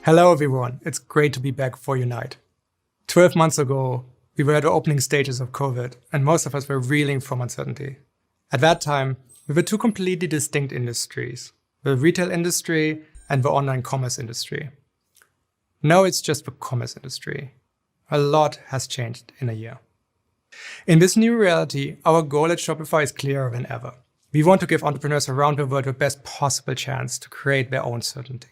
Hello everyone, it's great to be back for Unite. 12 months ago, we were at the opening stages of COVID, and most of us were reeling from uncertainty. At that time, we were two completely distinct industries, the retail industry and the online commerce industry. Now it's just the commerce industry. A lot has changed in a year. In this new reality, our goal at Shopify is clearer than ever. We want to give entrepreneurs around the world the best possible chance to create their own certainty,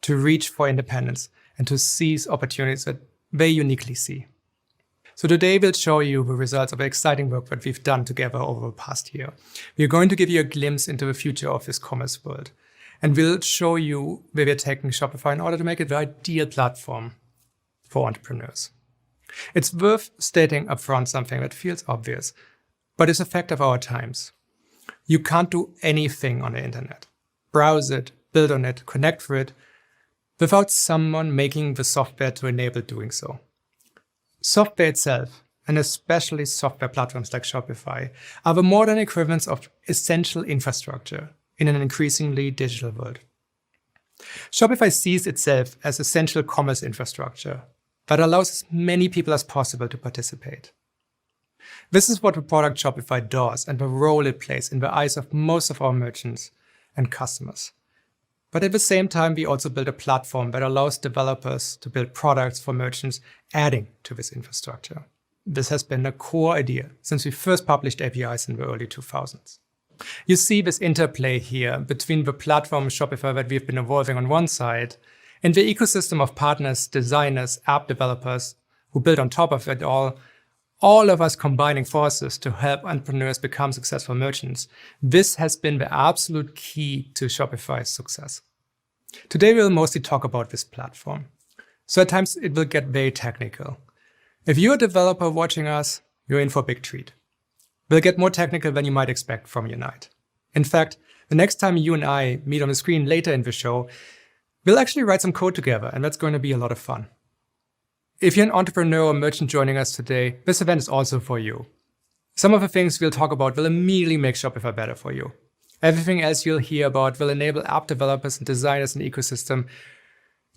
to reach for independence, and to seize opportunities that they uniquely see. So today we'll show you the results of the exciting work that we've done together over the past year. We're going to give you a glimpse into the future of this commerce world. And we'll show you where we're taking Shopify in order to make it the ideal platform for entrepreneurs. It's worth stating upfront something that feels obvious, but is a fact of our times. You can't do anything on the internet. Browse it, build on it, connect through it, without someone making the software to enable doing so. Software itself, and especially software platforms like Shopify, are the modern equivalents of essential infrastructure in an increasingly digital world. Shopify sees itself as essential commerce infrastructure that allows as many people as possible to participate. This is what the product Shopify does and the role it plays in the eyes of most of our merchants and customers. But at the same time, we also build a platform that allows developers to build products for merchants adding to this infrastructure. This has been a core idea since we first published APIs in the early 2000s. You see this interplay here between the platform Shopify that we've been evolving on one side and the ecosystem of partners, designers, app developers who build on top of it all of us combining forces to help entrepreneurs become successful merchants. This has been the absolute key to Shopify's success. Today we'll mostly talk about this platform. So at times it will get very technical. If you're a developer watching us, you're in for a big treat. We'll get more technical than you might expect from Unite. In fact, the next time you and I meet on the screen later in the show, we'll actually write some code together, and that's going to be a lot of fun. If you're an entrepreneur or merchant joining us today, this event is also for you. Some of the things we'll talk about will immediately make Shopify better for you. Everything else you'll hear about will enable app developers and designers in the ecosystem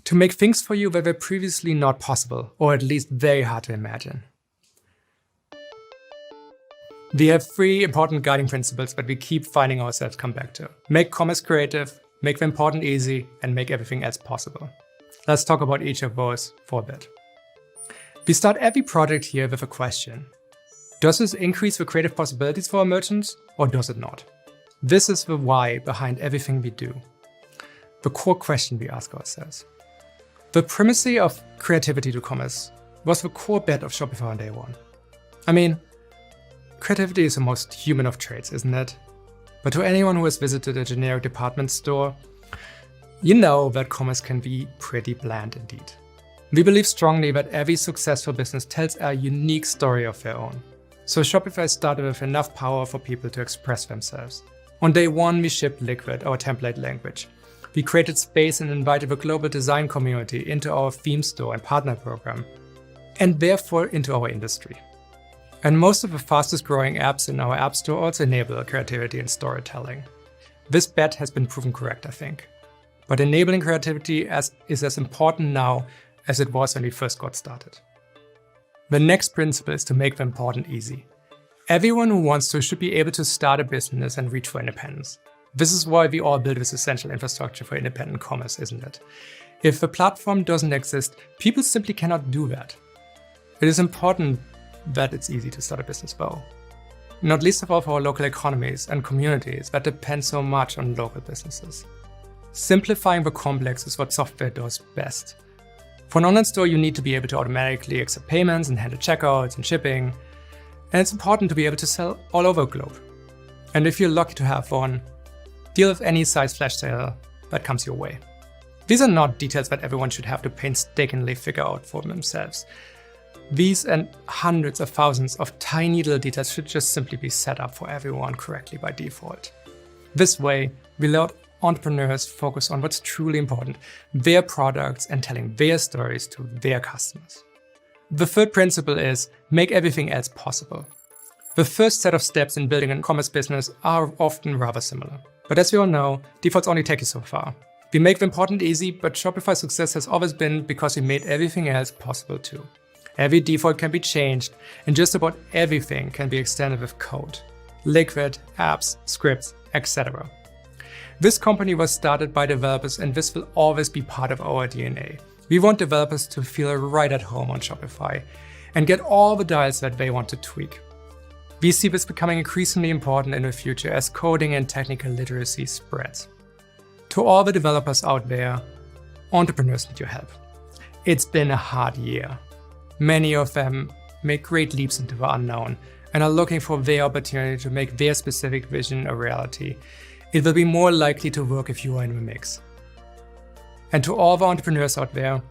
to make things for you that were previously not possible, or at least very hard to imagine. We have 3 important guiding principles that we keep finding ourselves come back to. Make commerce creative, make the important easy, and make everything else possible. Let's talk about each of those for a bit. We start every project here with a question. Does this increase the creative possibilities for our merchants, or does it not? This is the why behind everything we do. The core question we ask ourselves. The primacy of creativity to commerce was the core bet of Shopify on day one. I mean, creativity is the most human of traits, isn't it? But to anyone who has visited a generic department store, you know that commerce can be pretty bland indeed. We believe strongly that every successful business tells a unique story of their own. So Shopify started with enough power for people to express themselves. On day one, we shipped Liquid, our template language. We created space and invited the global design community into our theme store and partner program, and therefore into our industry. And most of the fastest growing apps in our app store also enable creativity and storytelling. This bet has been proven correct, I think. But enabling creativity is as important now as it was when we first got started. The next principle is to make the important easy. Everyone who wants to should be able to start a business and reach for independence. This is why we all build this essential infrastructure for independent commerce, isn't it? If the platform doesn't exist, people simply cannot do that. It is important that it's easy to start a business though. Not least of all for our local economies and communities that depend so much on local businesses. Simplifying the complex is what software does best. For an online store, you need to be able to automatically accept payments and handle checkouts and shipping. And it's important to be able to sell all over the globe. And if you're lucky to have one, deal with any size flash sale that comes your way. These are not details that everyone should have to painstakingly figure out for themselves. These and hundreds of thousands of tiny little details should just simply be set up for everyone correctly by default. This way, we let entrepreneurs focus on what's truly important, their products and telling their stories to their customers. The third principle is make everything else possible. The first set of steps in building an e-commerce business are often rather similar. But as we all know, defaults only take you so far. We make the important easy, but Shopify's success has always been because we made everything else possible too. Every default can be changed, and just about everything can be extended with code. Liquid, apps, scripts, etc. This company was started by developers, and this will always be part of our DNA. We want developers to feel right at home on Shopify and get all the dials that they want to tweak. We see this becoming increasingly important in the future as coding and technical literacy spreads. To all the developers out there, entrepreneurs need your help. It's been a hard year. Many of them make great leaps into the unknown and are looking for their opportunity to make their specific vision a reality. It will be more likely to work if you are in the mix. And to all the entrepreneurs out there,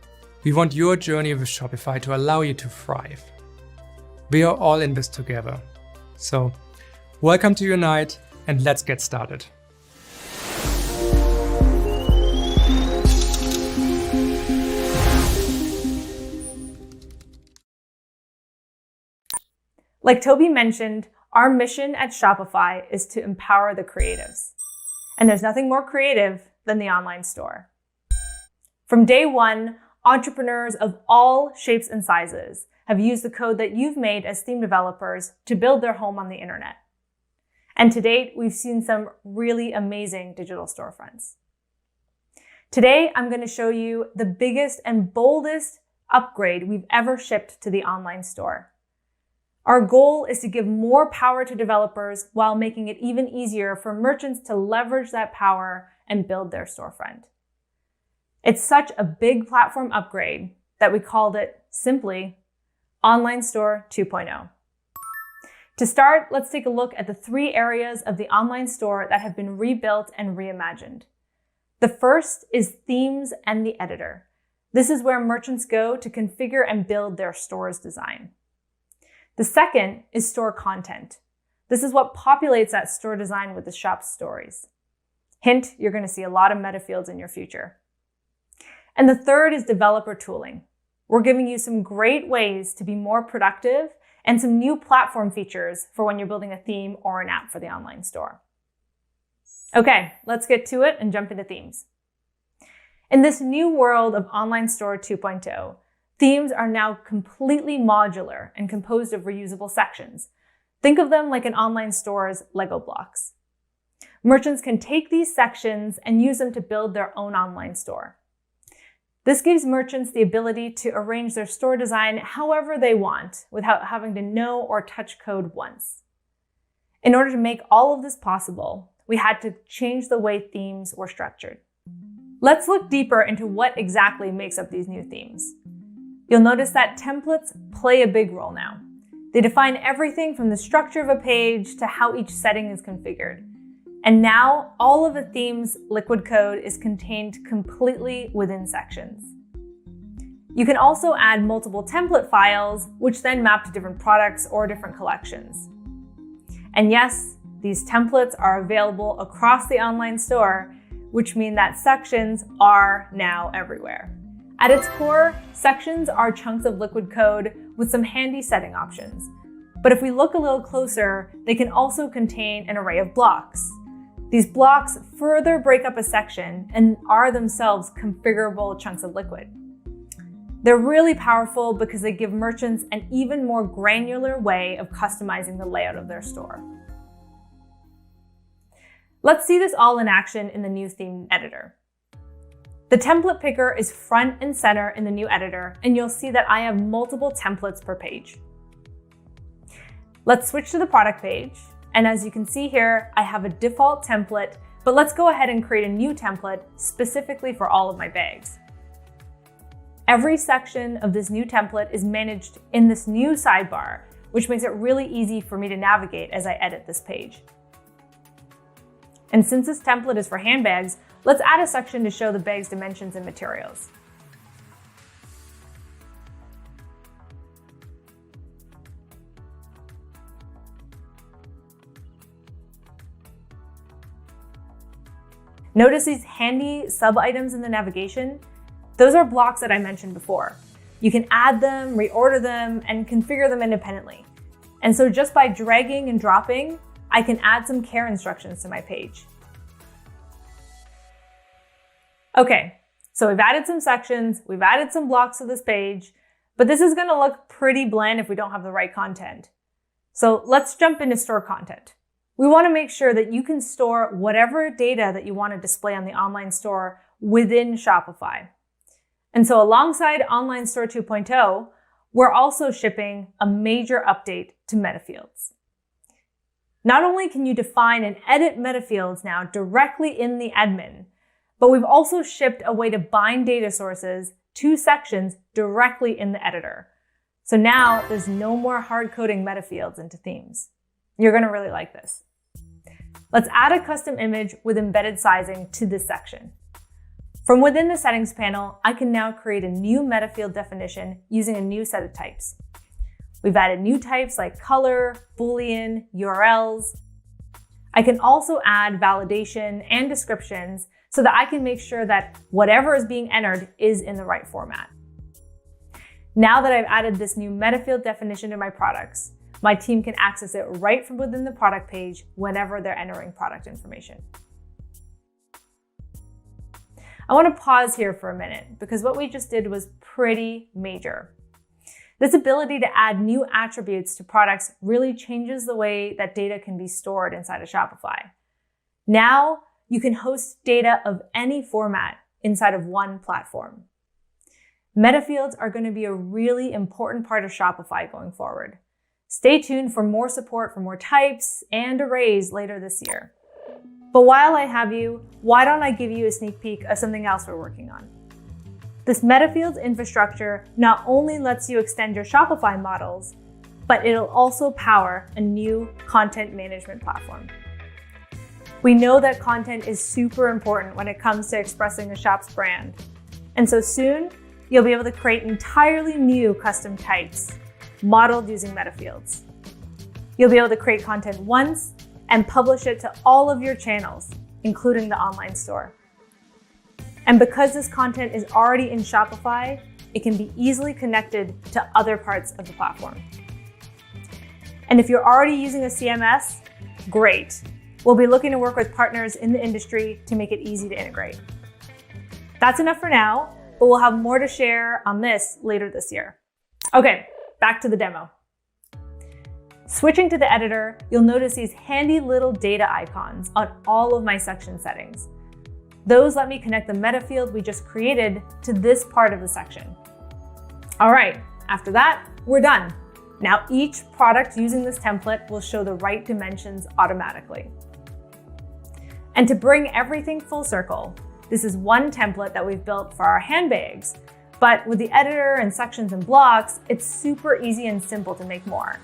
we want your journey with Shopify to allow you to thrive. We are all in this together. So, welcome to Unite, and let's get started. Like Toby mentioned, our mission at Shopify is to empower the creatives. And there's nothing more creative than the online store. From day one, entrepreneurs of all shapes and sizes have used the code that you've made as theme developers to build their home on the internet. And to date, we've seen some really amazing digital storefronts. Today, I'm going to show you the biggest and boldest upgrade we've ever shipped to the online store. Our goal is to give more power to developers while making it even easier for merchants to leverage that power and build their storefront. It's such a big platform upgrade that we called it simply Online Store 2.0. To start, let's take a look at the 3 areas of the online store that have been rebuilt and reimagined. The first is themes and the editor. This is where merchants go to configure and build their store's design. The second is store content. This is what populates that store design with the shop's stories. Hint, you're going to see a lot of meta fields in your future. And the third is developer tooling. We're giving you some great ways to be more productive and some new platform features for when you're building a theme or an app for the online store. Okay, let's get to it and jump into themes. In this new world of Online Store 2.0, themes are now completely modular and composed of reusable sections. Think of them like an online store's Lego blocks. Merchants can take these sections and use them to build their own online store. This gives merchants the ability to arrange their store design however they want without having to know or touch code once. In order to make all of this possible, we had to change the way themes were structured. Let's look deeper into what exactly makes up these new themes. You'll notice that templates play a big role now. They define everything from the structure of a page to how each setting is configured. And now all of a theme's liquid code is contained completely within sections. You can also add multiple template files, which then map to different products or different collections. And yes, these templates are available across the online store, which means that sections are now everywhere. At its core, sections are chunks of liquid code with some handy setting options. But if we look a little closer, they can also contain an array of blocks. These blocks further break up a section and are themselves configurable chunks of liquid. They're really powerful because they give merchants an even more granular way of customizing the layout of their store. Let's see this all in action in the new theme editor. The template picker is front and center in the new editor, and you'll see that I have multiple templates per page. Let's switch to the product page, and as you can see here, I have a default template, but let's go ahead and create a new template specifically for all of my bags. Every section of this new template is managed in this new sidebar, which makes it really easy for me to navigate as I edit this page. And since this template is for handbags, let's add a section to show the bag's dimensions and materials. Notice these handy sub-items in the navigation? Those are blocks that I mentioned before. You can add them, reorder them, and configure them independently. And so just by dragging and dropping, I can add some care instructions to my page. Okay, so we've added some sections, we've added some blocks to this page, but this is going to look pretty bland if we don't have the right content. So let's jump into store content. We want to make sure that you can store whatever data that you want to display on the online store within Shopify. And so alongside Online Store 2.0, we're also shipping a major update to meta fields. Not only can you define and edit meta fields now directly in the admin, but we've also shipped a way to bind data sources to sections directly in the editor. So now there's no more hard coding meta fields into themes. You're going to really like this. Let's add a custom image with embedded sizing to this section. From within the settings panel, I can now create a new meta field definition using a new set of types. We've added new types like color, Boolean, URLs. I can also add validation and descriptions so that I can make sure that whatever is being entered is in the right format. Now that I've added this new meta field definition to my products, my team can access it right from within the product page whenever they're entering product information. I want to pause here for a minute because what we just did was pretty major. This ability to add new attributes to products really changes the way that data can be stored inside of Shopify. Now you can host data of any format inside of one platform. Meta fields are going to be a really important part of Shopify going forward. Stay tuned for more support for more types and arrays later this year. But while I have you, why don't I give you a sneak peek of something else we're working on? This meta fields infrastructure not only lets you extend your Shopify models, but it'll also power a new content management platform. We know that content is super important when it comes to expressing a shop's brand. And so soon, you'll be able to create entirely new custom types modeled using meta fields. You'll be able to create content once and publish it to all of your channels, including the online store. And because this content is already in Shopify, it can be easily connected to other parts of the platform. And if you're already using a CMS, great. We'll be looking to work with partners in the industry to make it easy to integrate. That's enough for now, but we'll have more to share on this later this year. Okay, back to the demo. Switching to the editor, you'll notice these handy little data icons on all of my section settings. Those let me connect the meta field we just created to this part of the section. All right, after that, we're done. Now each product using this template will show the right dimensions automatically. And to bring everything full circle, this is one template that we've built for our handbags, but with the editor and sections and blocks, it's super easy and simple to make more.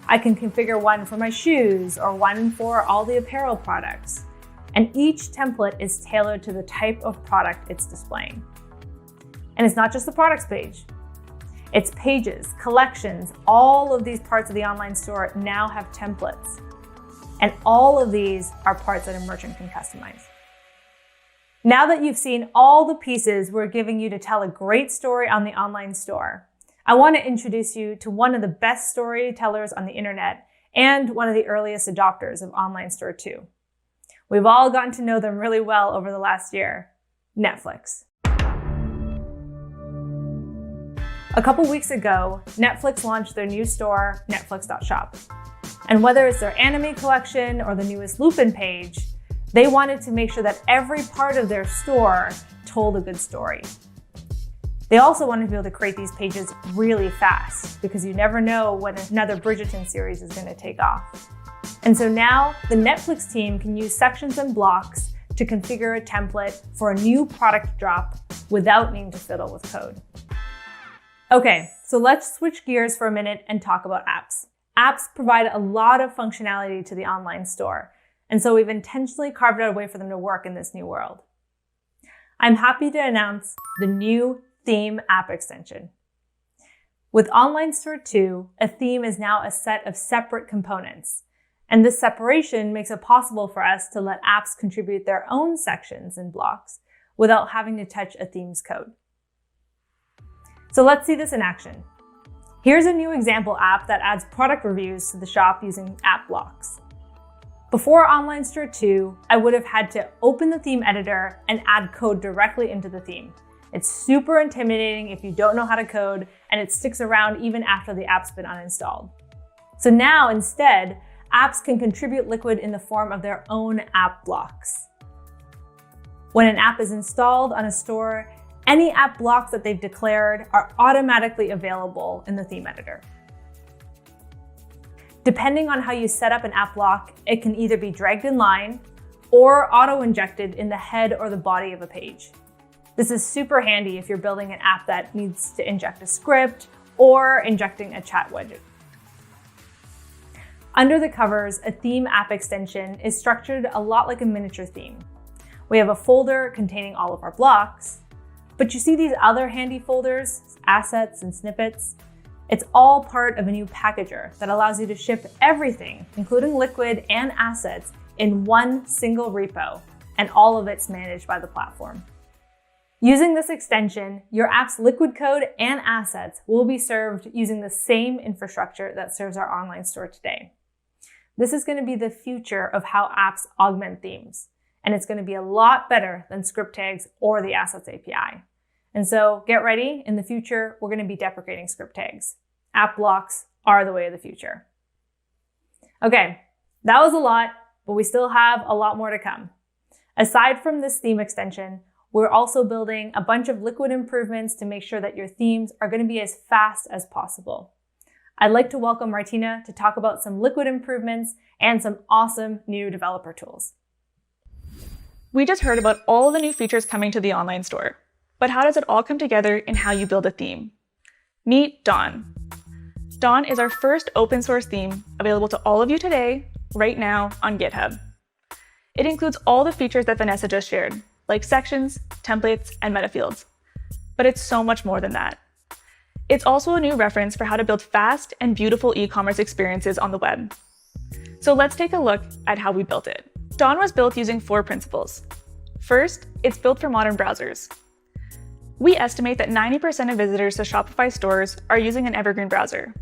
I can configure one for my shoes or one for all the apparel products. And each template is tailored to the type of product it's displaying. And it's not just the products page. It's pages, collections, all of these parts of the online store now have templates. And all of these are parts that a merchant can customize. Now that you've seen all the pieces we're giving you to tell a great story on the online store, I want to introduce you to one of the best storytellers on the internet and one of the earliest adopters of Online Store 2. We've all gotten to know them really well over the last year, Netflix. A couple weeks ago, Netflix launched their new store, Netflix.shop. And whether it's their anime collection or the newest Lupin page, they wanted to make sure that every part of their store told a good story. They also wanted to be able to create these pages really fast because you never know when another Bridgerton series is going to take off. And so now the Netflix team can use sections and blocks to configure a template for a new product drop without needing to fiddle with code. Okay, so let's switch gears for a minute and talk about apps. Apps provide a lot of functionality to the online store, and so we've intentionally carved out a way for them to work in this new world. I'm happy to announce the new Theme app extension. With Online Store 2, a theme is now a set of separate components, and this separation makes it possible for us to let apps contribute their own sections and blocks without having to touch a theme's code. So let's see this in action. Here's a new example app that adds product reviews to the shop using app blocks. Before Online Store 2, I would have had to open the theme editor and add code directly into the theme. It's super intimidating if you don't know how to code, and it sticks around even after the app's been uninstalled. So now, instead, apps can contribute Liquid in the form of their own app blocks. When an app is installed on a store, any app blocks that they've declared are automatically available in the theme editor. Depending on how you set up an app block, it can either be dragged in line or auto-injected in the head or the body of a page. This is super handy if you're building an app that needs to inject a script or injecting a chat widget. Under the covers, a theme app extension is structured a lot like a miniature theme. We have a folder containing all of our blocks, but you see these other handy folders, assets and snippets? It's all part of a new packager that allows you to ship everything, including Liquid and assets, in one single repo, and all of it's managed by the platform. Using this extension, your app's Liquid code and assets will be served using the same infrastructure that serves our online store today. This is going to be the future of how apps augment themes, and it's going to be a lot better than script tags or the Assets API. And so get ready, in the future, we're going to be deprecating script tags. App blocks are the way of the future. Okay, that was a lot, but we still have a lot more to come. Aside from this theme extension, we're also building a bunch of Liquid improvements to make sure that your themes are going to be as fast as possible. I'd like to welcome Martina to talk about some Liquid improvements and some awesome new developer tools. We just heard about all the new features coming to the online store, but how does it all come together in how you build a theme? Meet Dawn. Dawn is our first open source theme available to all of you today, right now on GitHub. It includes all the features that Vanessa just shared, like sections, templates, and meta fields. But it's so much more than that. It's also a new reference for how to build fast and beautiful e-commerce experiences on the web. So let's take a look at how we built it. Dawn was built using 4 principles. First, it's built for modern browsers. We estimate that 90% of visitors to Shopify stores are using an evergreen browser.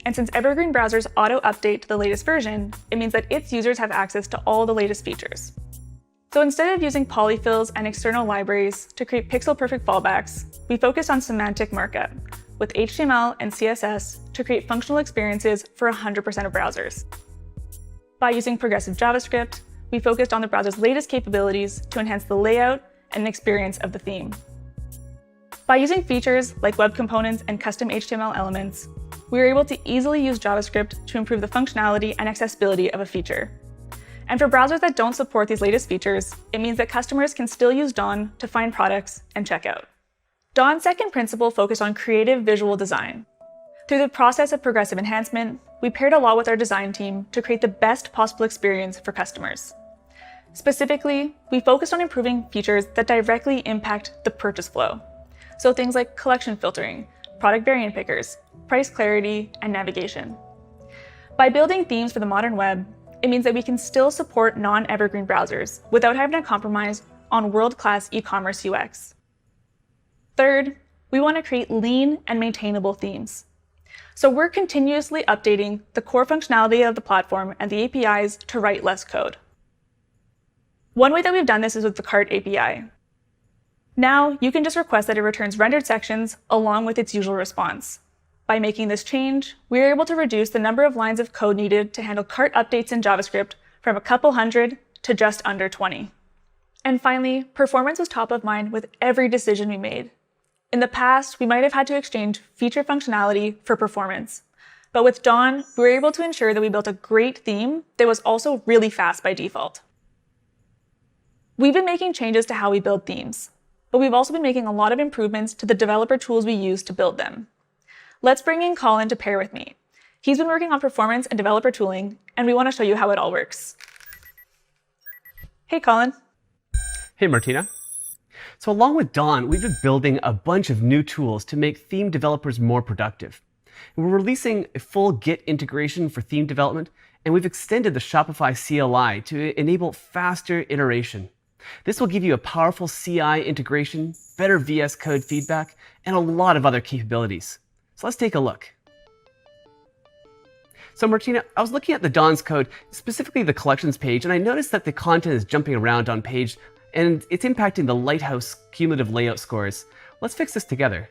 And since evergreen browsers auto-update to the latest version, it means that its users have access to all the latest features. So instead of using polyfills and external libraries to create pixel-perfect fallbacks, we focused on semantic markup with HTML and CSS to create functional experiences for 100% of browsers. By using progressive JavaScript, we focused on the browser's latest capabilities to enhance the layout and experience of the theme. By using features like web components and custom HTML elements, we were able to easily use JavaScript to improve the functionality and accessibility of a feature. And for browsers that don't support these latest features, it means that customers can still use Dawn to find products and check out. Dawn's second principle focused on creative visual design. Through the process of progressive enhancement, we paired a lot with our design team to create the best possible experience for customers. Specifically, we focused on improving features that directly impact the purchase flow. So things like collection filtering, product variant pickers, price clarity, and navigation. By building themes for the modern web, it means that we can still support non-evergreen browsers without having to compromise on world-class e-commerce UX. Third, we want to create lean and maintainable themes. So we're continuously updating the core functionality of the platform and the APIs to write less code. One way that we've done this is with the Cart API. Now, you can just request that it returns rendered sections along with its usual response. By making this change, we are able to reduce the number of lines of code needed to handle cart updates in JavaScript from a couple hundred to just under 20. And finally, performance was top of mind with every decision we made. In the past, we might have had to exchange feature functionality for performance. But with Dawn, we were able to ensure that we built a great theme that was also really fast by default. We've been making changes to how we build themes, but we've also been making a lot of improvements to the developer tools we use to build them. Let's bring in Colin to pair with me. He's been working on performance and developer tooling, and we want to show you how it all works. Hey, Colin. Hey, Martina. So along with Dawn, we've been building a bunch of new tools to make theme developers more productive. And we're releasing a full Git integration for theme development, and we've extended the Shopify CLI to enable faster iteration. This will give you a powerful CI integration, better VS Code feedback, and a lot of other capabilities. So let's take a look. So Martina, I was looking at the Dawn's code, specifically the collections page, and I noticed that the content is jumping around on page and it's impacting the Lighthouse cumulative layout scores. Let's fix this together.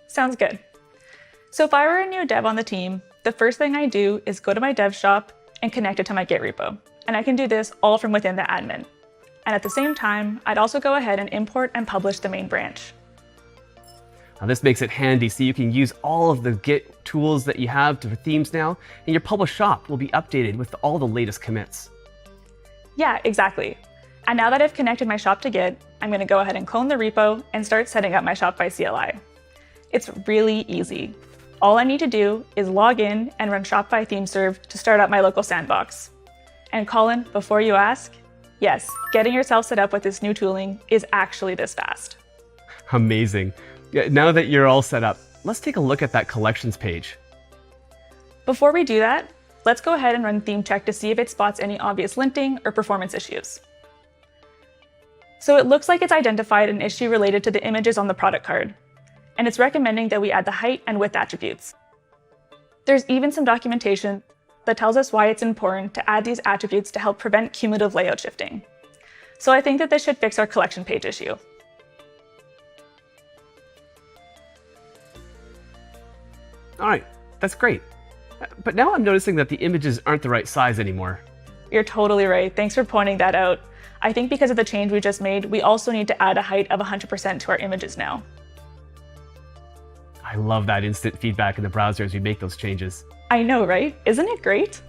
Sounds good. So if I were a new dev on the team, the first thing I do is go to my dev shop and connect it to my Git repo. And I can do this all from within the admin. And at the same time, I'd also go ahead and import and publish the main branch. Now this makes it handy so you can use all of the Git tools that you have for themes now, and your published shop will be updated with all the latest commits. Yeah, exactly. And now that I've connected my shop to Git, I'm going to go ahead and clone the repo and start setting up my Shopify CLI. It's really easy. All I need to do is log in and run Shopify ThemeServe to start up my local sandbox. And Colin, before you ask, yes, getting yourself set up with this new tooling is actually this fast. Amazing. Yeah, now that you're all set up, let's take a look at that collections page. Before we do that, let's go ahead and run theme check to see if it spots any obvious linting or performance issues. So it looks like it's identified an issue related to the images on the product card, and it's recommending that we add the height and width attributes. There's even some documentation that tells us why it's important to add these attributes to help prevent cumulative layout shifting. So I think that this should fix our collection page issue. All right, that's great. But now I'm noticing that the images aren't the right size anymore. You're totally right. Thanks for pointing that out. I think because of the change we just made, we also need to add a height of 100% to our images now. I love that instant feedback in the browser as we make those changes. I know, right? Isn't it great?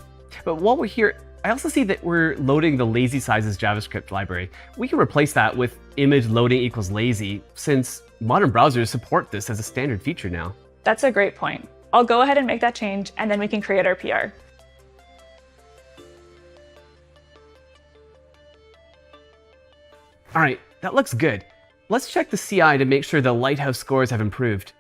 But while we're here, I also see that we're loading the lazy sizes JavaScript library. We can replace that with image loading equals lazy, since modern browsers support this as a standard feature now. That's a great point. I'll go ahead and make that change, and then we can create our PR. All right, that looks good. Let's check the CI to make sure the Lighthouse scores have improved.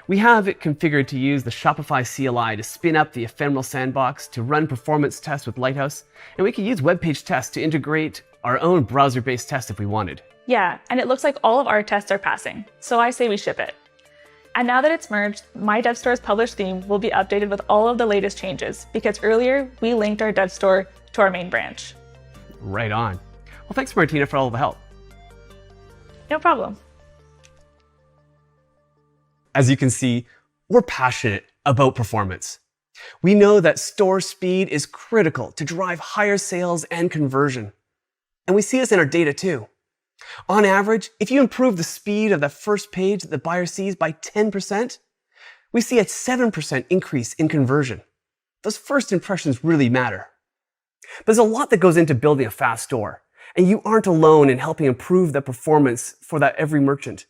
We have it configured to use the Shopify CLI to spin up the ephemeral sandbox to run performance tests with Lighthouse, and we can use web page tests to integrate our own browser-based test if we wanted. Yeah, and it looks like all of our tests are passing, so I say we ship it. And now that it's merged, my DevStore's published theme will be updated with all of the latest changes, because earlier we linked our DevStore to our main branch. Right on. Well, thanks, Martina, for all of the help. No problem. As you can see, we're passionate about performance. We know that store speed is critical to drive higher sales and conversion. And we see this in our data too. On average, if you improve the speed of the first page that the buyer sees by 10%, we see a 7% increase in conversion. Those first impressions really matter. But there's a lot that goes into building a fast store, and you aren't alone in helping improve the performance for that every merchant.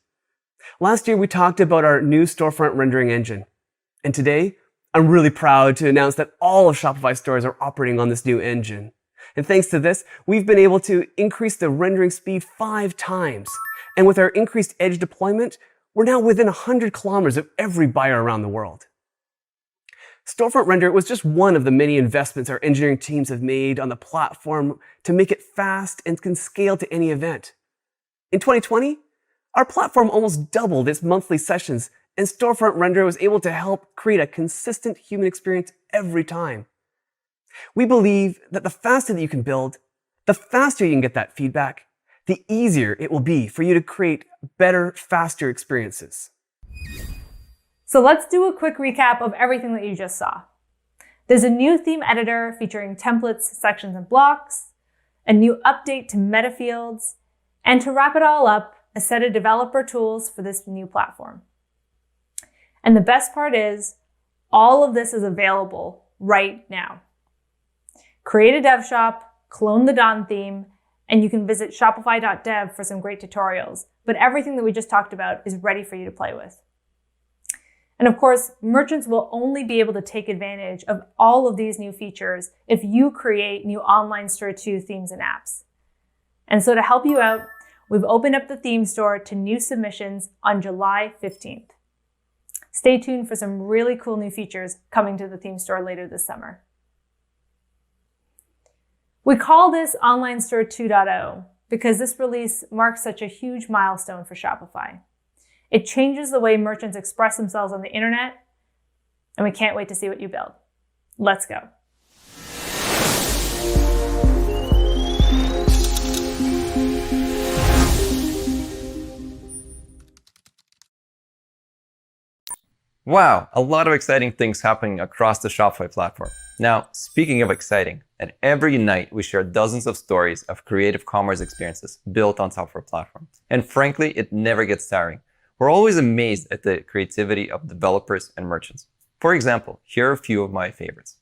Last year, we talked about our new storefront rendering engine. And today, I'm really proud to announce that all of Shopify stores are operating on this new engine. And thanks to this, we've been able to increase the rendering speed 5 times. And with our increased edge deployment, we're now within 100 kilometers of every buyer around the world. Storefront Render was just one of the many investments our engineering teams have made on the platform to make it fast and can scale to any event. In 2020, our platform almost doubled its monthly sessions, and Storefront Render was able to help create a consistent human experience every time. We believe that the faster that you can build, the faster you can get that feedback, the easier it will be for you to create better, faster experiences. So let's do a quick recap of everything that you just saw. There's a new theme editor featuring templates, sections, and blocks, a new update to meta fields, and to wrap it all up, a set of developer tools for this new platform. And the best part is, all of this is available right now. Create a dev shop, clone the Dawn theme, and you can visit shopify.dev for some great tutorials. But everything that we just talked about is ready for you to play with. And of course, merchants will only be able to take advantage of all of these new features if you create new online Store 2 themes and apps. And so to help you out, we've opened up the theme store to new submissions on July 15th. Stay tuned for some really cool new features coming to the theme store later this summer. We call this Online Store 2.0 because this release marks such a huge milestone for Shopify. It changes the way merchants express themselves on the internet, and we can't wait to see what you build. Let's go. Wow, a lot of exciting things happening across the Shopify platform. Now, speaking of exciting, at every Unite, we share dozens of stories of creative commerce experiences built on top of our platform. And frankly, it never gets tiring. We're always amazed at the creativity of developers and merchants. For example, here are a few of my favorites.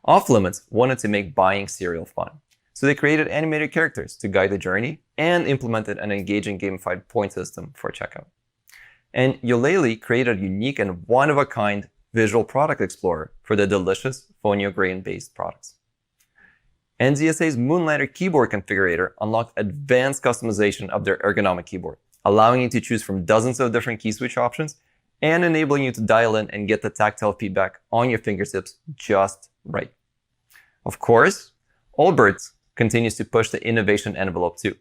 Off Limits wanted to make buying cereal fun. So they created animated characters to guide the journey and implemented an engaging gamified point system for checkout. And Yoleli created a unique and one-of-a-kind visual product explorer for the delicious fonio grain-based products. NZSA's Moonlighter keyboard configurator unlocked advanced customization of their ergonomic keyboard, allowing you to choose from dozens of different key switch options and enabling you to dial in and get the tactile feedback on your fingertips just right. Of course, Allbirds continues to push the innovation envelope too.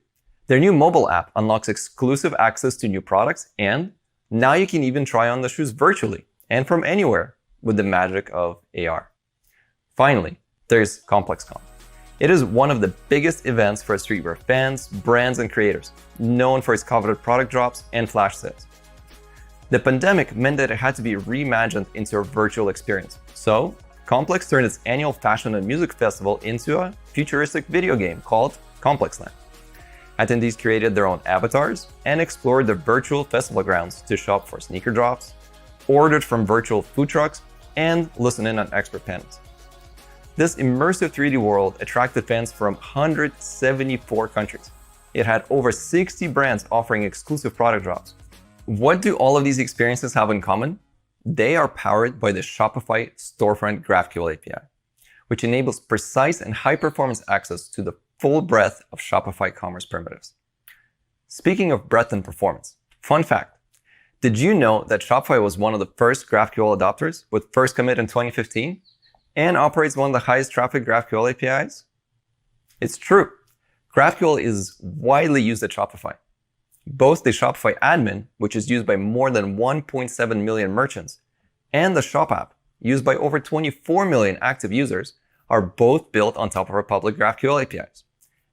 Their new mobile app unlocks exclusive access to new products, and now you can even try on the shoes virtually and from anywhere with the magic of AR. Finally, there's ComplexCon. It is one of the biggest events for streetwear fans, brands, and creators, known for its coveted product drops and flash sales. The pandemic meant that it had to be reimagined into a virtual experience. So, Complex turned its annual fashion and music festival into a futuristic video game called ComplexLand. Attendees created their own avatars and explored the virtual festival grounds to shop for sneaker drops, ordered from virtual food trucks, and listen in on expert panels. This immersive 3D world attracted fans from 174 countries. It had over 60 brands offering exclusive product drops. What do all of these experiences have in common? They are powered by the Shopify Storefront GraphQL API, which enables precise and high-performance access to the full breadth of Shopify commerce primitives. Speaking of breadth and performance, fun fact, did you know that Shopify was one of the first GraphQL adopters with first commit in 2015 and operates one of the highest traffic GraphQL APIs? It's true. GraphQL is widely used at Shopify. Both the Shopify admin, which is used by more than 1.7 million merchants, and the Shop app, used by over 24 million active users, are both built on top of our public GraphQL APIs.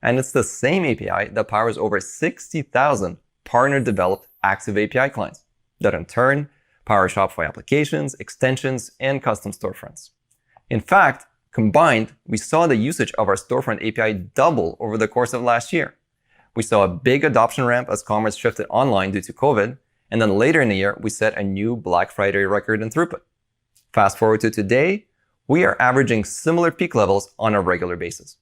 And it's the same API that powers over 60,000 partner-developed active API clients that in turn power Shopify applications, extensions, and custom storefronts. In fact, combined, we saw the usage of our storefront API double over the course of last year. We saw a big adoption ramp as commerce shifted online due to COVID, and then later in the year, we set a new Black Friday record in throughput. Fast forward to today, we are averaging similar peak levels on a regular basis.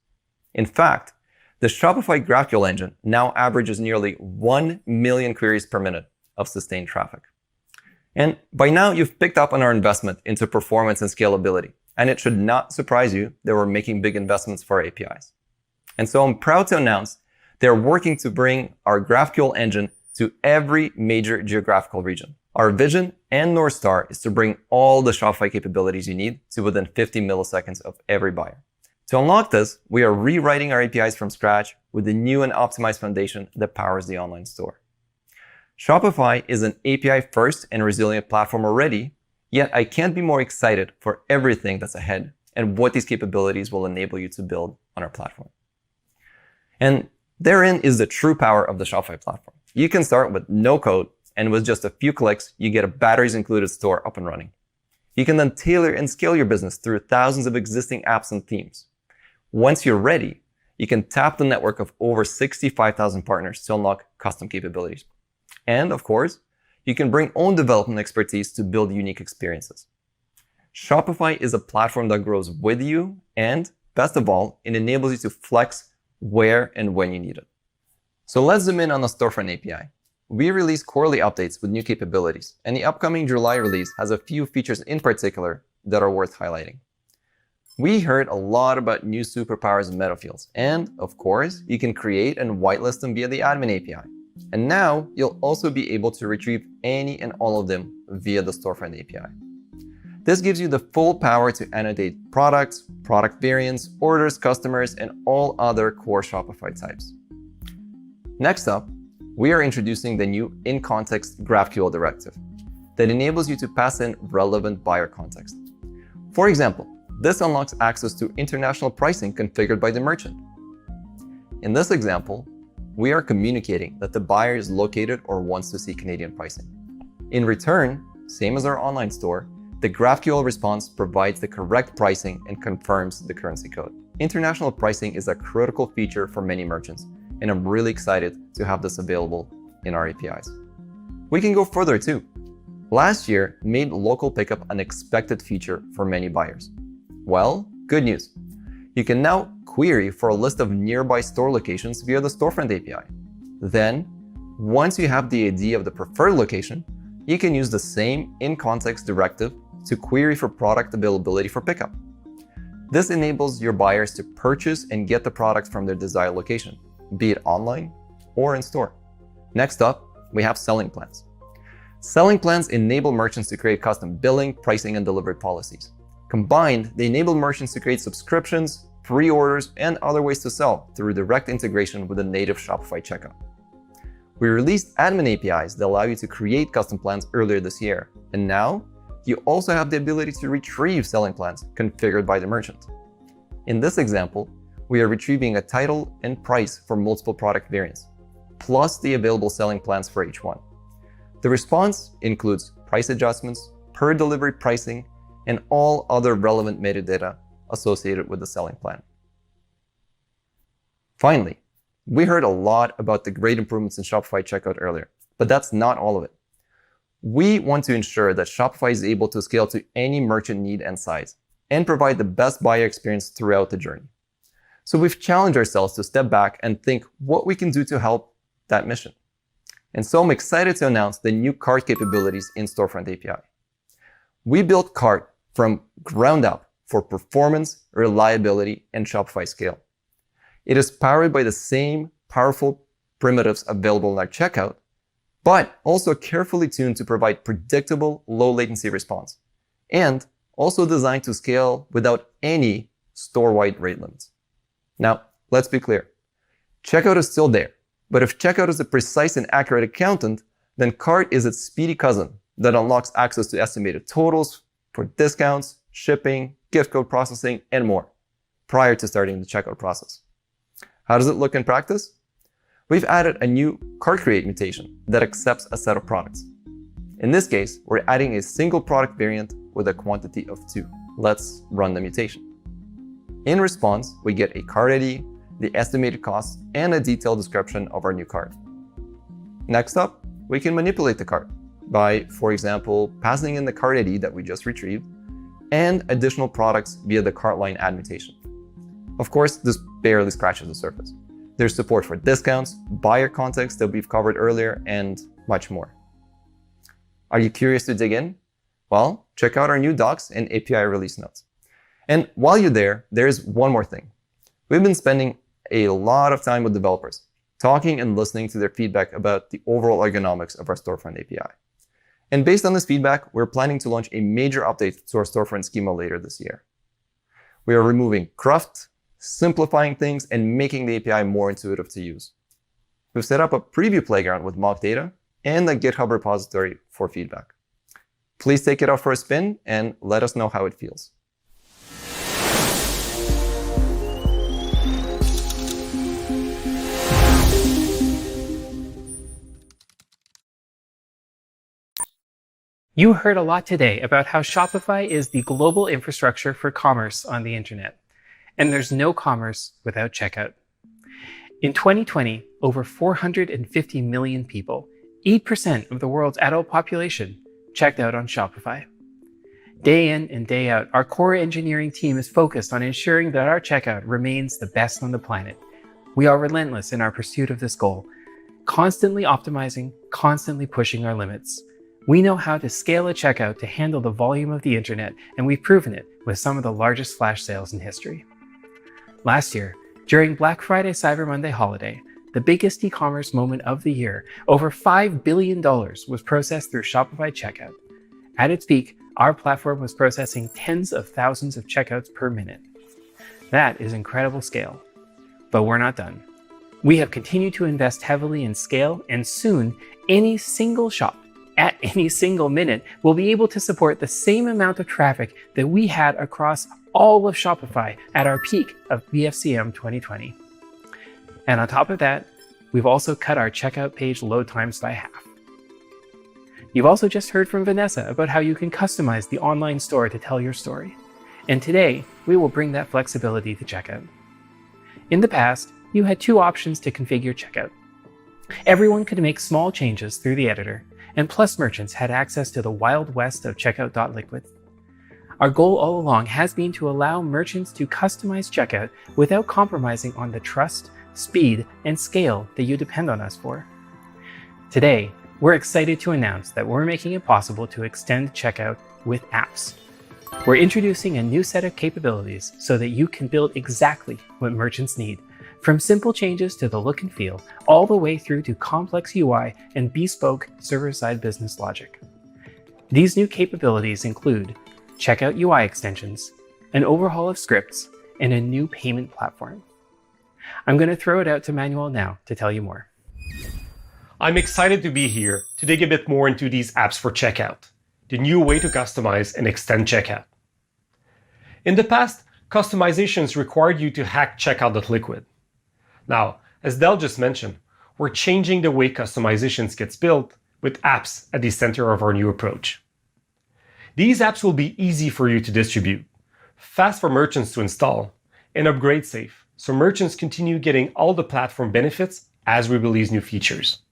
In fact, the Shopify GraphQL engine now averages nearly 1 million queries per minute of sustained traffic. And by now, you've picked up on our investment into performance and scalability, and it should not surprise you that we're making big investments for our APIs. And so I'm proud to announce they're working to bring our GraphQL engine to every major geographical region. Our vision and North Star is to bring all the Shopify capabilities you need to within 50 milliseconds of every buyer. To unlock this, we are rewriting our APIs from scratch with a new and optimized foundation that powers the online store. Shopify is an API-first and resilient platform already, yet I can't be more excited for everything that's ahead and what these capabilities will enable you to build on our platform. And therein is the true power of the Shopify platform. You can start with no code, and with just a few clicks, you get a batteries-included store up and running. You can then tailor and scale your business through thousands of existing apps and themes. Once you're ready, you can tap the network of over 65,000 partners to unlock custom capabilities. And of course, you can bring own development expertise to build unique experiences. Shopify is a platform that grows with you, and best of all, it enables you to flex where and when you need it. So let's zoom in on the Storefront API. We release quarterly updates with new capabilities, and the upcoming July release has a few features in particular that are worth highlighting. We heard a lot about new superpowers and meta fields, and of course, you can create and whitelist them via the admin API. And now you'll also be able to retrieve any and all of them via the Storefront API. This gives you the full power to annotate products, product variants, orders, customers, and all other core Shopify types. Next up, we are introducing the new in-context GraphQL directive that enables you to pass in relevant buyer context. For example, This unlocks access to international pricing configured by the merchant. In this example, we are communicating that the buyer is located or wants to see Canadian pricing. In return, same as our online store, the GraphQL response provides the correct pricing and confirms the currency code. International pricing is a critical feature for many merchants, and I'm really excited to have this available in our APIs. We can go further too. Last year made local pickup an expected feature for many buyers. Well, good news. You can now query for a list of nearby store locations via the Storefront API. Then, once you have the ID of the preferred location, you can use the same in-context directive to query for product availability for pickup. This enables your buyers to purchase and get the product from their desired location, be it online or in store. Next up, we have selling plans. Selling plans enable merchants to create custom billing, pricing, and delivery policies. Combined, they enable merchants to create subscriptions, pre-orders, and other ways to sell through direct integration with a native Shopify checkout. We released admin APIs that allow you to create custom plans earlier this year, and now you also have the ability to retrieve selling plans configured by the merchant. In this example, we are retrieving a title and price for multiple product variants, plus the available selling plans for each one. The response includes price adjustments, per delivery pricing, and all other relevant metadata associated with the selling plan. Finally, we heard a lot about the great improvements in Shopify checkout earlier, but that's not all of it. We want to ensure that Shopify is able to scale to any merchant need and size, and provide the best buyer experience throughout the journey. So we've challenged ourselves to step back and think what we can do to help that mission. And so I'm excited to announce the new cart capabilities in Storefront API. We built cart from ground up for performance, reliability, and Shopify scale. It is powered by the same powerful primitives available in our checkout, but also carefully tuned to provide predictable, low latency response, and also designed to scale without any store-wide rate limits. Now, let's be clear. Checkout is still there, but if checkout is a precise and accurate accountant, then cart is its speedy cousin that unlocks access to estimated totals for discounts, shipping, gift code processing, and more prior to starting the checkout process. How does it look in practice? We've added a new cart create mutation that accepts a set of products. In this case, we're adding a single product variant with a quantity of 2. Let's run the mutation. In response, we get a cart ID, the estimated cost, and a detailed description of our new cart. Next up, we can manipulate the cart by, for example, passing in the cart ID that we just retrieved and additional products via the cart line add mutation. Of course, this barely scratches the surface. There's support for discounts, buyer context that we've covered earlier, and much more. Are you curious to dig in? Well, check out our new docs and API release notes. And while you're there, there's one more thing. We've been spending a lot of time with developers, talking and listening to their feedback about the overall ergonomics of our Storefront API. And based on this feedback, we're planning to launch a major update to our Storefront schema later this year. We are removing cruft, simplifying things, and making the API more intuitive to use. We've set up a preview playground with mock data and a GitHub repository for feedback. Please take it out for a spin and let us know how it feels. You heard a lot today about how Shopify is the global infrastructure for commerce on the internet. And there's no commerce without checkout. In 2020, over 450 million people, 8% of the world's adult population, checked out on Shopify. Day in and day out, our core engineering team is focused on ensuring that our checkout remains the best on the planet. We are relentless in our pursuit of this goal, constantly optimizing, constantly pushing our limits. We know how to scale a checkout to handle the volume of the internet, and we've proven it with some of the largest flash sales in history. Last year, during Black Friday Cyber Monday holiday, the biggest e-commerce moment of the year, over $5 billion was processed through Shopify checkout. At its peak, our platform was processing tens of thousands of checkouts per minute. That is incredible scale. But we're not done. We have continued to invest heavily in scale, and soon, any single shop, at any single minute, we'll be able to support the same amount of traffic that we had across all of Shopify at our peak of BFCM 2020. And on top of that, we've also cut our checkout page load times by half. You've also just heard from Vanessa about how you can customize the online store to tell your story. And today, we will bring that flexibility to checkout. In the past, you had two options to configure checkout. Everyone could make small changes through the editor, and Plus merchants had access to the wild west of checkout.liquid. Our goal all along has been to allow merchants to customize checkout without compromising on the trust, speed, and scale that you depend on us for. Today, we're excited to announce that we're making it possible to extend checkout with apps. We're introducing a new set of capabilities so that you can build exactly what merchants need, from simple changes to the look and feel, all the way through to complex UI and bespoke server-side business logic. These new capabilities include checkout UI extensions, an overhaul of scripts, and a new payment platform. I'm going to throw it out to Manuel now to tell you more. I'm excited to be here to dig a bit more into these apps for checkout, the new way to customize and extend checkout. In the past, customizations required you to hack checkout.liquid. Now, as Del just mentioned, we're changing the way customizations gets built with apps at the center of our new approach. These apps will be easy for you to distribute, fast for merchants to install, and upgrade safe, so merchants continue getting all the platform benefits as we release new features.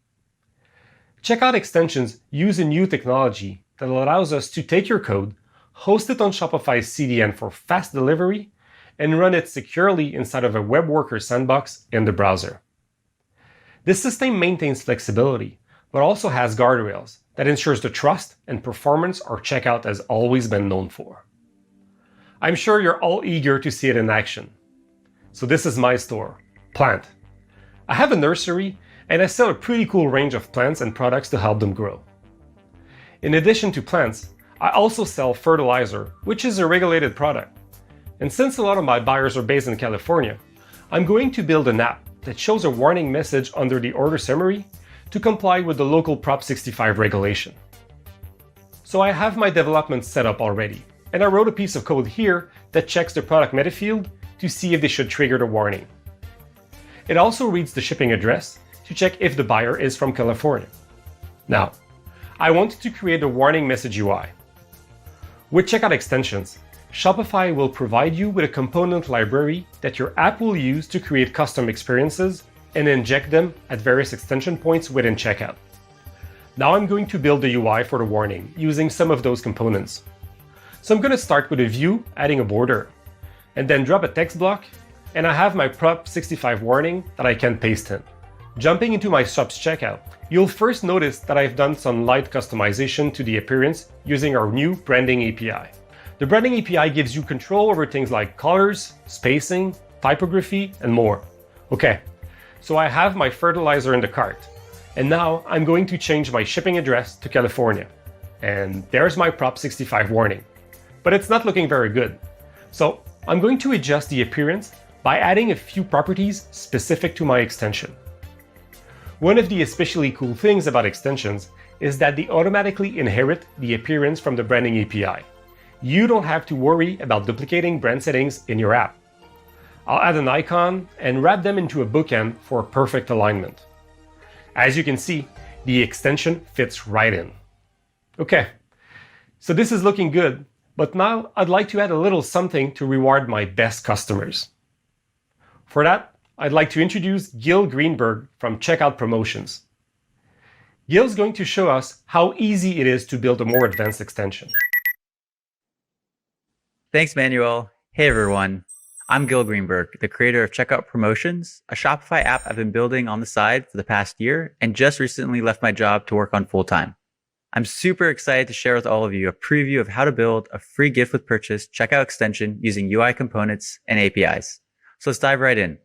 Checkout extensions use a new technology that allows us to take your code, host it on Shopify's CDN for fast delivery, and run it securely inside of a web worker sandbox in the browser. This system maintains flexibility, but also has guardrails that ensures the trust and performance our checkout has always been known for. I'm sure you're all eager to see it in action. So this is my store, Plant. I have a nursery, and I sell a pretty cool range of plants and products to help them grow. In addition to plants, I also sell fertilizer, which is a regulated product. And since a lot of my buyers are based in California, I'm going to build an app that shows a warning message under the order summary to comply with the local Prop 65 regulation. So I have my development set up already, and I wrote a piece of code here that checks the product meta field to see if they should trigger the warning. It also reads the shipping address to check if the buyer is from California. Now, I wanted to create a warning message UI. With checkout extensions, Shopify will provide you with a component library that your app will use to create custom experiences and inject them at various extension points within checkout. Now I'm going to build the UI for the warning using some of those components. So I'm going to start with a view, adding a border, and then drop a text block, and I have my Prop 65 warning that I can paste in. Jumping into my shop's checkout, you'll first notice that I've done some light customization to the appearance using our new branding API. The branding API gives you control over things like colors, spacing, typography, and more. Okay, so I have my fertilizer in the cart, and now I'm going to change my shipping address to California. And there's my Prop 65 warning. But it's not looking very good. So I'm going to adjust the appearance by adding a few properties specific to my extension. One of the especially cool things about extensions is that they automatically inherit the appearance from the branding API. You don't have to worry about duplicating brand settings in your app. I'll add an icon and wrap them into a bookend for perfect alignment. As you can see, the extension fits right in. Okay, so this is looking good, but now I'd like to add a little something to reward my best customers. For that, I'd like to introduce Gil Greenberg from Checkout Promotions. Gil's going to show us how easy it is to build a more advanced extension. Thanks, Manuel. Hey, everyone. I'm Gil Greenberg, the creator of Checkout Promotions, a Shopify app I've been building on the side for the past year and just recently left my job to work on full-time. I'm super excited to share with all of you a preview of how to build a free gift with purchase checkout extension using UI components and APIs. So let's dive right in.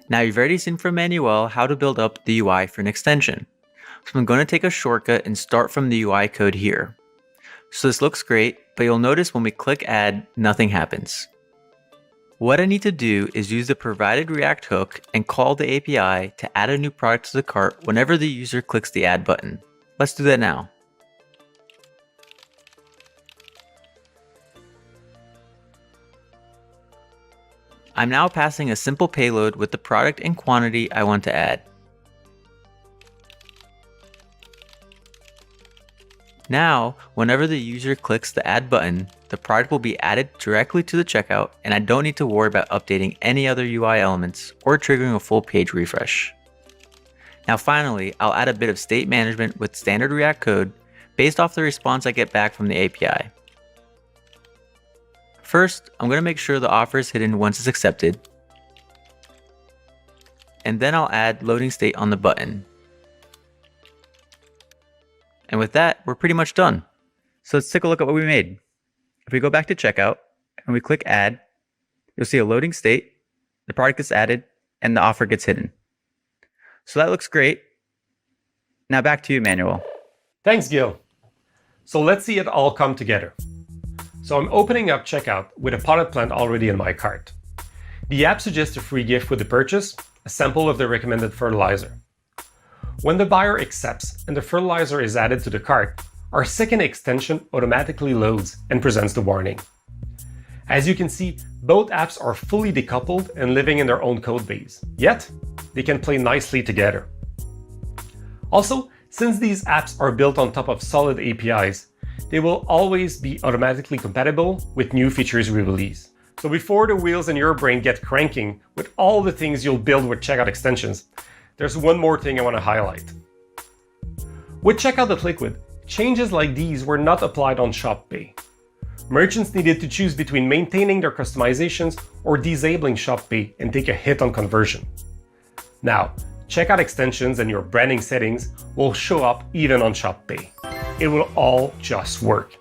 Now you've already seen from Manuel how to build up the UI for an extension. So I'm going to take a shortcut and start from the UI code here. So this looks great, but you'll notice when we click add, nothing happens. What I need to do is use the provided React hook and call the API to add a new product to the cart whenever the user clicks the add button. Let's do that now. I'm now passing a simple payload with the product and quantity I want to add. Now, whenever the user clicks the Add button, the product will be added directly to the checkout, and I don't need to worry about updating any other UI elements or triggering a full page refresh. Now finally, I'll add a bit of state management with standard React code based off the response I get back from the API. First, I'm going to make sure the offer is hidden once it's accepted, and then I'll add loading state on the button. And with that, we're pretty much done. So let's take a look at what we made. If we go back to checkout and we click add, you'll see a loading state, the product gets added, and the offer gets hidden. So that looks great. Now back to you, Emmanuel. Thanks, Gil. So let's see it all come together. So I'm opening up checkout with a potted plant already in my cart. The app suggests a free gift with the purchase, a sample of the recommended fertilizer. When the buyer accepts and the fertilizer is added to the cart, our second extension automatically loads and presents the warning. As you can see, both apps are fully decoupled and living in their own code base, yet they can play nicely together. Also, since these apps are built on top of solid APIs, they will always be automatically compatible with new features we release. So before the wheels in your brain get cranking with all the things you'll build with checkout extensions, there's one more thing I want to highlight. With Checkout.Liquid, changes like these were not applied on ShopPay. Merchants needed to choose between maintaining their customizations or disabling ShopPay and take a hit on conversion. Now, checkout extensions and your branding settings will show up even on ShopPay. It will all just work.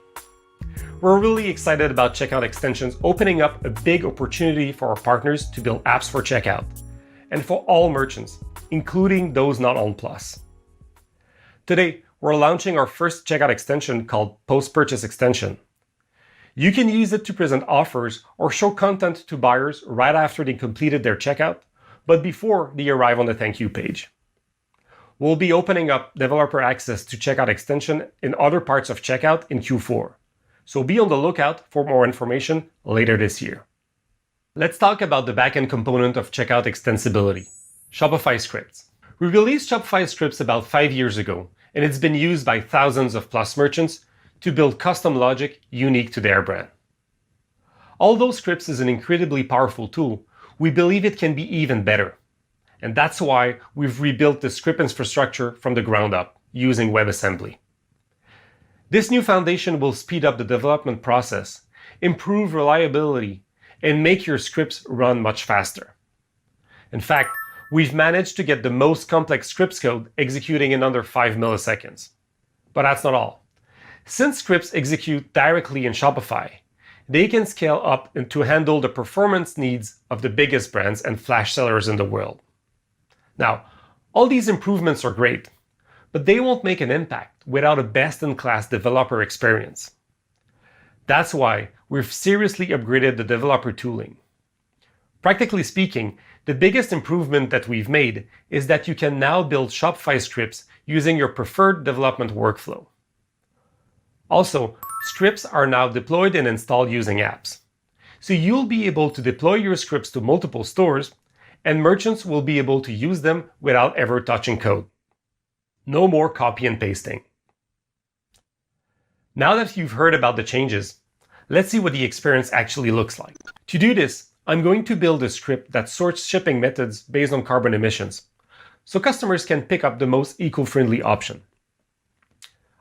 We're really excited about checkout extensions opening up a big opportunity for our partners to build apps for checkout, and for all merchants, including those not on Plus. Today, we're launching our first checkout extension called Post-Purchase Extension. You can use it to present offers or show content to buyers right after they completed their checkout, but before they arrive on the thank you page. We'll be opening up developer access to checkout extension in other parts of checkout in Q4. So be on the lookout for more information later this year. Let's talk about the backend component of checkout extensibility, Shopify scripts. We released Shopify scripts about 5 years ago, and it's been used by thousands of Plus merchants to build custom logic unique to their brand. Although scripts is an incredibly powerful tool, we believe it can be even better. And that's why we've rebuilt the script infrastructure from the ground up using WebAssembly. This new foundation will speed up the development process, improve reliability, and make your scripts run much faster. In fact, we've managed to get the most complex scripts code executing in under 5 milliseconds. But that's not all. Since scripts execute directly in Shopify, they can scale up to handle the performance needs of the biggest brands and flash sellers in the world. Now, all these improvements are great, but they won't make an impact without a best-in-class developer experience. That's why we've seriously upgraded the developer tooling. Practically speaking, the biggest improvement that we've made is that you can now build Shopify scripts using your preferred development workflow. Also, scripts are now deployed and installed using apps. So you'll be able to deploy your scripts to multiple stores, and merchants will be able to use them without ever touching code. No more copy and pasting. Now that you've heard about the changes, let's see what the experience actually looks like. To do this, I'm going to build a script that sorts shipping methods based on carbon emissions, so customers can pick up the most eco-friendly option.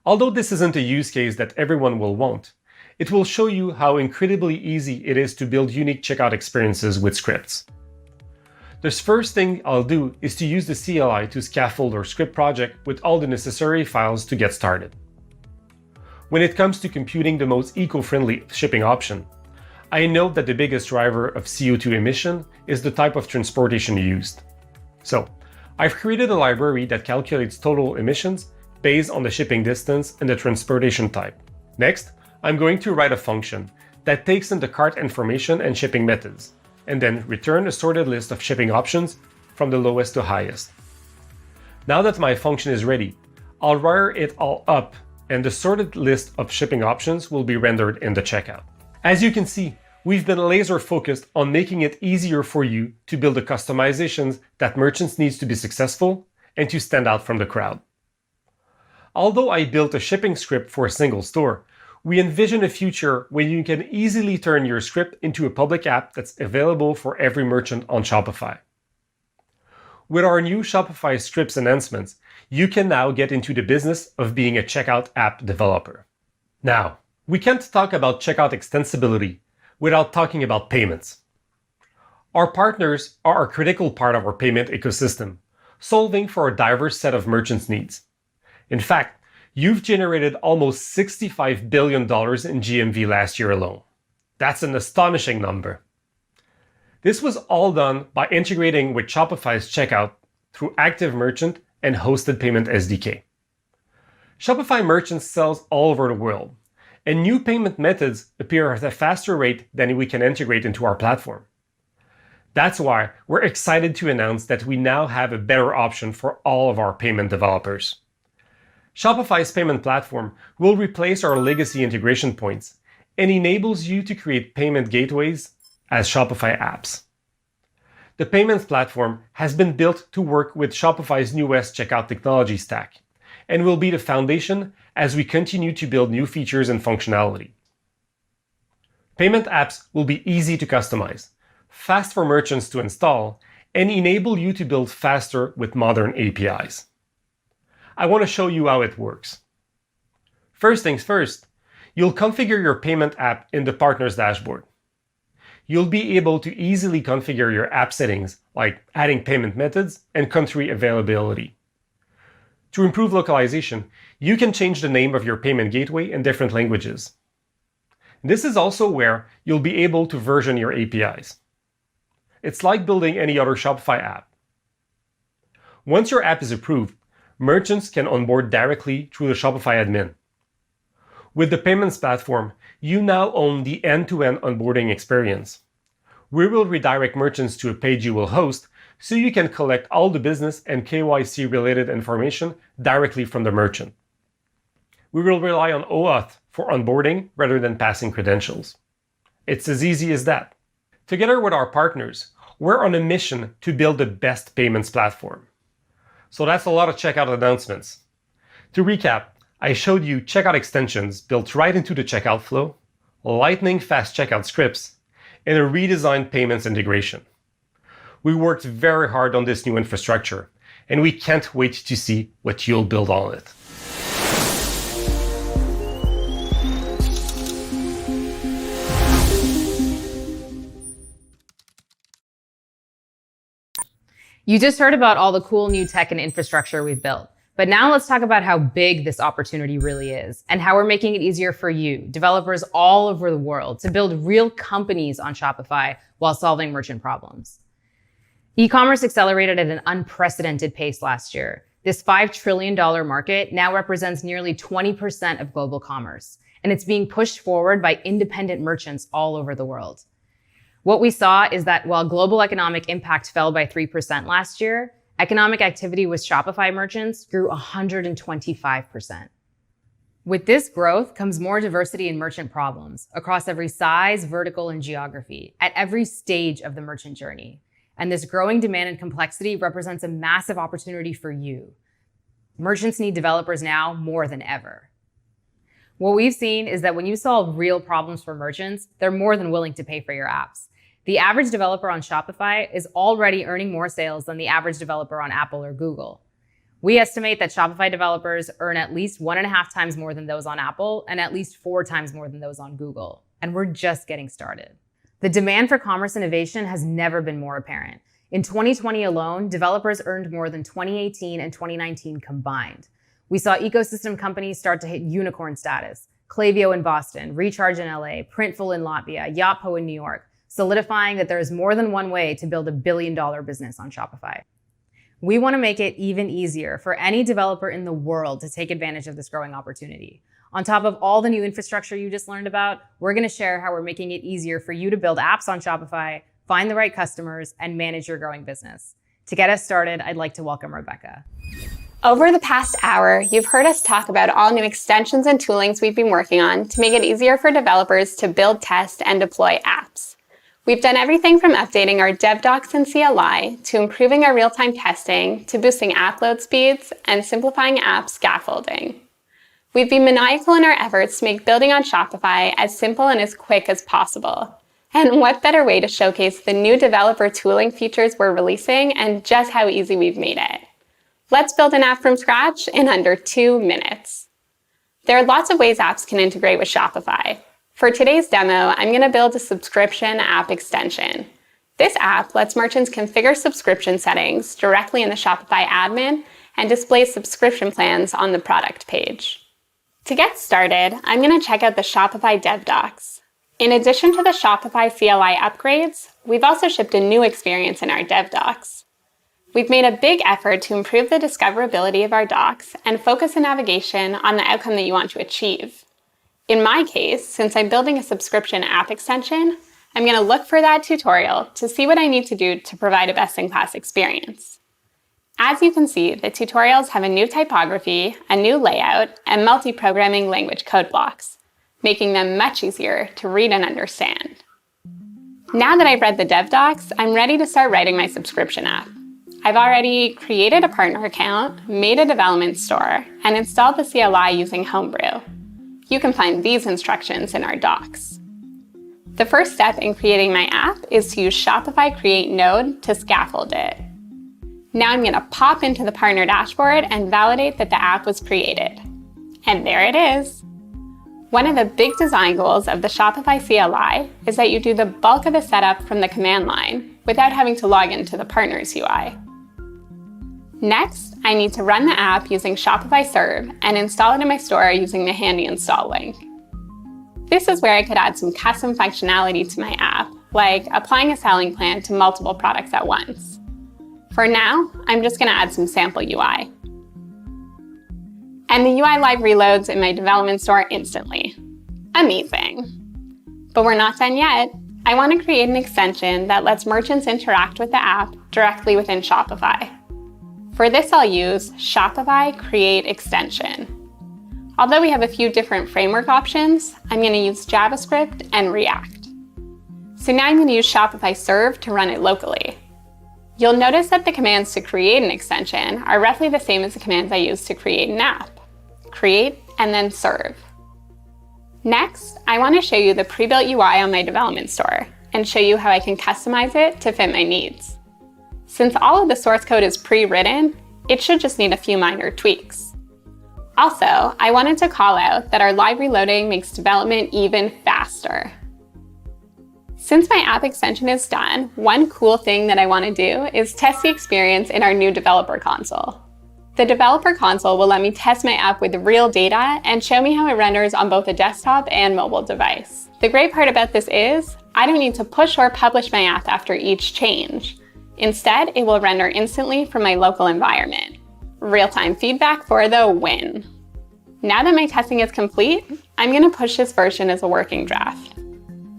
Although this isn't a use case that everyone will want, it will show you how incredibly easy it is to build unique checkout experiences with scripts. The first thing I'll do is to use the CLI to scaffold our script project with all the necessary files to get started. When it comes to computing the most eco-friendly shipping option, I know that the biggest driver of CO2 emission is the type of transportation used. So, I've created a library that calculates total emissions based on the shipping distance and the transportation type. Next, I'm going to write a function that takes in the cart information and shipping methods, and then return a sorted list of shipping options from the lowest to highest. Now that my function is ready, I'll wire it all up, and the sorted list of shipping options will be rendered in the checkout. As you can see, we've been laser focused on making it easier for you to build the customizations that merchants need to be successful and to stand out from the crowd. Although I built a shipping script for a single store, we envision a future where you can easily turn your script into a public app that's available for every merchant on Shopify. With our new Shopify scripts enhancements, you can now get into the business of being a checkout app developer. Now, we can't talk about checkout extensibility without talking about payments. Our partners are a critical part of our payment ecosystem, solving for a diverse set of merchants' needs. In fact, you've generated almost $65 billion in GMV last year alone. That's an astonishing number. This was all done by integrating with Shopify's checkout through Active Merchant and Hosted Payment SDK. Shopify merchants sell all over the world, and new payment methods appear at a faster rate than we can integrate into our platform. That's why we're excited to announce that we now have a better option for all of our payment developers. Shopify's payment platform will replace our legacy integration points and enables you to create payment gateways as Shopify apps. The payments platform has been built to work with Shopify's newest checkout technology stack and will be the foundation as we continue to build new features and functionality. Payment apps will be easy to customize, fast for merchants to install, and enable you to build faster with modern APIs. I want to show you how it works. First things first, you'll configure your payment app in the partner's dashboard. You'll be able to easily configure your app settings, like adding payment methods and country availability. To improve localization, you can change the name of your payment gateway in different languages. This is also where you'll be able to version your APIs. It's like building any other Shopify app. Once your app is approved, merchants can onboard directly through the Shopify admin. With the payments platform, you now own the end-to-end onboarding experience. We will redirect merchants to a page you will host so you can collect all the business and KYC related information directly from the merchant. We will rely on OAuth for onboarding rather than passing credentials. It's as easy as that. Together with our partners, we're on a mission to build the best payments platform. So that's a lot of checkout announcements. To recap, I showed you checkout extensions built right into the checkout flow, lightning fast checkout scripts, and a redesigned payments integration. We worked very hard on this new infrastructure, and we can't wait to see what you'll build on it. You just heard about all the cool new tech and infrastructure we've built. But now let's talk about how big this opportunity really is and how we're making it easier for you, developers all over the world, to build real companies on Shopify while solving merchant problems. E-commerce accelerated at an unprecedented pace last year. This $5 trillion market now represents nearly 20% of global commerce, and it's being pushed forward by independent merchants all over the world. What we saw is that while global economic impact fell by 3% last year, economic activity with Shopify merchants grew 125%. With this growth comes more diversity in merchant problems across every size, vertical, and geography at every stage of the merchant journey. And this growing demand and complexity represents a massive opportunity for you. Merchants need developers now more than ever. What we've seen is that when you solve real problems for merchants, they're more than willing to pay for your apps. The average developer on Shopify is already earning more sales than the average developer on Apple or Google. We estimate that Shopify developers earn at least 1.5 times more than those on Apple and at least 4 times more than those on Google. And we're just getting started. The demand for commerce innovation has never been more apparent. In 2020 alone, developers earned more than 2018 and 2019 combined. We saw ecosystem companies start to hit unicorn status. Klaviyo in Boston, Recharge in LA, Printful in Latvia, Yotpo in New York, solidifying that there is more than one way to build a billion-dollar business on Shopify. We want to make it even easier for any developer in the world to take advantage of this growing opportunity. On top of all the new infrastructure you just learned about, we're going to share how we're making it easier for you to build apps on Shopify, find the right customers, and manage your growing business. To get us started, I'd like to welcome Rebecca. Over the past hour, you've heard us talk about all new extensions and toolings we've been working on to make it easier for developers to build, test, and deploy apps. We've done everything from updating our dev docs and CLI, to improving our real-time testing, to boosting app load speeds, and simplifying app scaffolding. We've been maniacal in our efforts to make building on Shopify as simple and as quick as possible. And what better way to showcase the new developer tooling features we're releasing and just how easy we've made it. Let's build an app from scratch in under 2 minutes. There are lots of ways apps can integrate with Shopify. For today's demo, I'm going to build a subscription app extension. This app lets merchants configure subscription settings directly in the Shopify admin and displays subscription plans on the product page. To get started, I'm going to check out the Shopify dev docs. In addition to the Shopify CLI upgrades, we've also shipped a new experience in our dev docs. We've made a big effort to improve the discoverability of our docs and focus the navigation on the outcome that you want to achieve. In my case, since I'm building a subscription app extension, I'm going to look for that tutorial to see what I need to do to provide a best-in-class experience. As you can see, the tutorials have a new typography, a new layout, and multi-programming language code blocks, making them much easier to read and understand. Now that I've read the dev docs, I'm ready to start writing my subscription app. I've already created a partner account, made a development store, and installed the CLI using Homebrew. You can find these instructions in our docs. The first step in creating my app is to use Shopify Create Node to scaffold it. Now I'm going to pop into the partner dashboard and validate that the app was created. And there it is. One of the big design goals of the Shopify CLI is that you do the bulk of the setup from the command line without having to log into the partner's UI. Next, I need to run the app using Shopify Serve and install it in my store using the handy install link. This is where I could add some custom functionality to my app, like applying a selling plan to multiple products at once. For now, I'm just going to add some sample UI. And the UI live reloads in my development store instantly. Amazing. But we're not done yet. I want to create an extension that lets merchants interact with the app directly within Shopify. For this, I'll use Shopify Create Extension. Although we have a few different framework options, I'm going to use JavaScript and React. So now I'm going to use Shopify Serve to run it locally. You'll notice that the commands to create an extension are roughly the same as the commands I use to create an app. Create and then serve. Next, I want to show you the pre-built UI on my development store and show you how I can customize it to fit my needs. Since all of the source code is pre-written, it should just need a few minor tweaks. Also, I wanted to call out that our live reloading makes development even faster. Since my app extension is done, one cool thing that I want to do is test the experience in our new developer console. The developer console will let me test my app with real data and show me how it renders on both a desktop and mobile device. The great part about this is, I don't need to push or publish my app after each change. Instead, it will render instantly from my local environment. Real-time feedback for the win. Now that my testing is complete, I'm going to push this version as a working draft.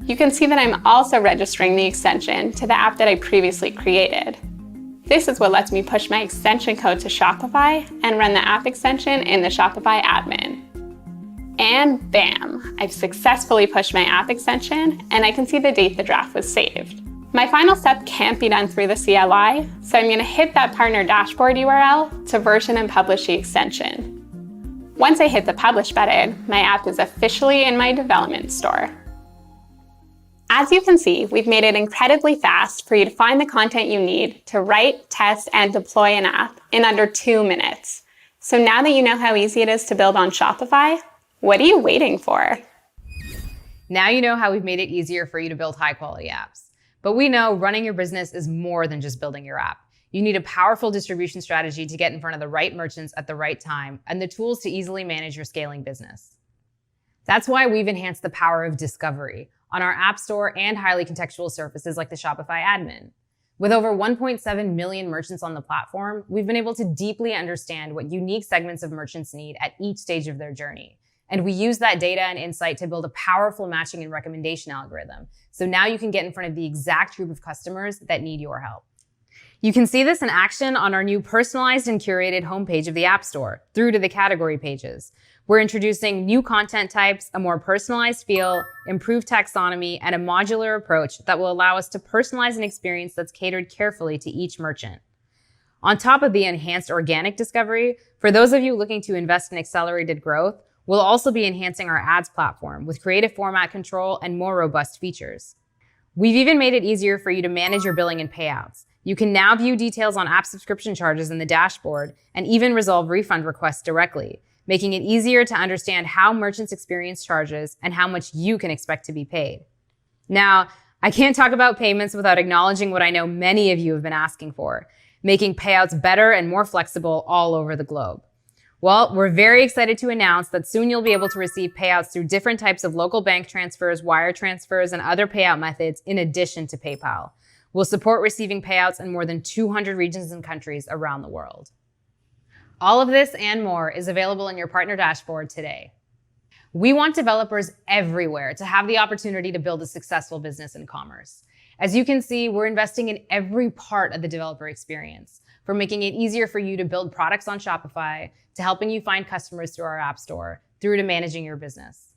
You can see that I'm also registering the extension to the app that I previously created. This is what lets me push my extension code to Shopify and run the app extension in the Shopify admin. And bam, I've successfully pushed my app extension, and I can see the date the draft was saved. My final step can't be done through the CLI, so I'm going to hit that partner dashboard URL to version and publish the extension. Once I hit the publish button, my app is officially in my development store. As you can see, we've made it incredibly fast for you to find the content you need to write, test, and deploy an app in under 2 minutes. So now that you know how easy it is to build on Shopify, what are you waiting for? Now you know how we've made it easier for you to build high-quality apps. But we know running your business is more than just building your app. You need a powerful distribution strategy to get in front of the right merchants at the right time and the tools to easily manage your scaling business. That's why we've enhanced the power of discovery on our App Store and highly contextual surfaces like the Shopify admin. With over 1.7 million merchants on the platform, we've been able to deeply understand what unique segments of merchants need at each stage of their journey. And we use that data and insight to build a powerful matching and recommendation algorithm. So now you can get in front of the exact group of customers that need your help. You can see this in action on our new personalized and curated homepage of the App Store, through to the category pages. We're introducing new content types, a more personalized feel, improved taxonomy, and a modular approach that will allow us to personalize an experience that's catered carefully to each merchant. On top of the enhanced organic discovery, for those of you looking to invest in accelerated growth, we'll also be enhancing our ads platform with creative format control and more robust features. We've even made it easier for you to manage your billing and payouts. You can now view details on app subscription charges in the dashboard and even resolve refund requests directly, making it easier to understand how merchants experience charges and how much you can expect to be paid. Now, I can't talk about payments without acknowledging what I know many of you have been asking for, making payouts better and more flexible all over the globe. Well, we're very excited to announce that soon you'll be able to receive payouts through different types of local bank transfers, wire transfers, and other payout methods in addition to PayPal. We'll support receiving payouts in more than 200 regions and countries around the world. All of this and more is available in your partner dashboard today. We want developers everywhere to have the opportunity to build a successful business in commerce. As you can see, we're investing in every part of the developer experience, from making it easier for you to build products on Shopify, to helping you find customers through our App Store, through to managing your business.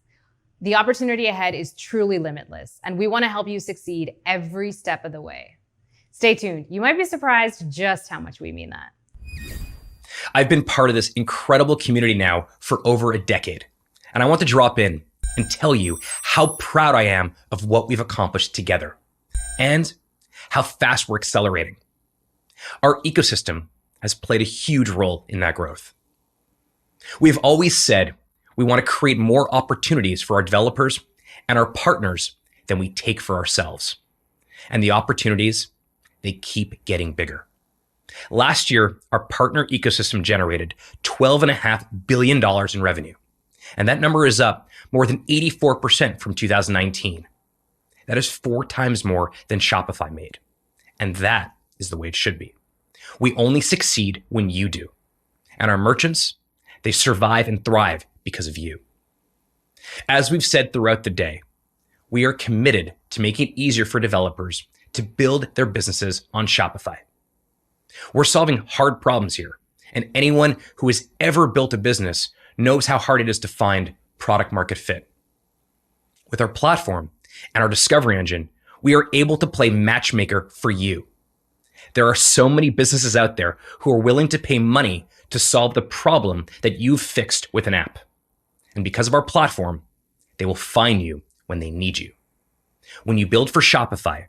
The opportunity ahead is truly limitless, and we want to help you succeed every step of the way. Stay tuned. You might be surprised just how much we mean that. I've been part of this incredible community now for over a decade, and I want to drop in and tell you how proud I am of what we've accomplished together and how fast we're accelerating. Our ecosystem has played a huge role in that growth. We've always said we want to create more opportunities for our developers and our partners than we take for ourselves. And the opportunities, they keep getting bigger. Last year, our partner ecosystem generated $12.5 billion in revenue. And that number is up more than 84% from 2019. That is 4 times more than Shopify made. And that is the way it should be. We only succeed when you do. And our merchants, they survive and thrive because of you. As we've said throughout the day, we are committed to making it easier for developers to build their businesses on Shopify. We're solving hard problems here, and anyone who has ever built a business knows how hard it is to find product market fit. With our platform and our discovery engine, we are able to play matchmaker for you. There are so many businesses out there who are willing to pay money to solve the problem that you've fixed with an app. And because of our platform, they will find you when they need you. When you build for Shopify,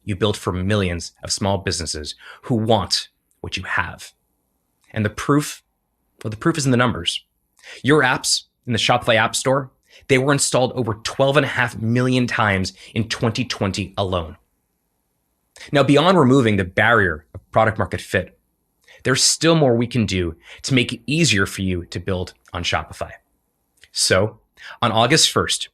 you build for millions of small businesses who want what you have. And the proof is in the numbers. Your apps in the Shopify App Store, they were installed over 12.5 million times in 2020 alone. Now, beyond removing the barrier of product market fit, there's still more we can do to make it easier for you to build on Shopify. So, on August 1st,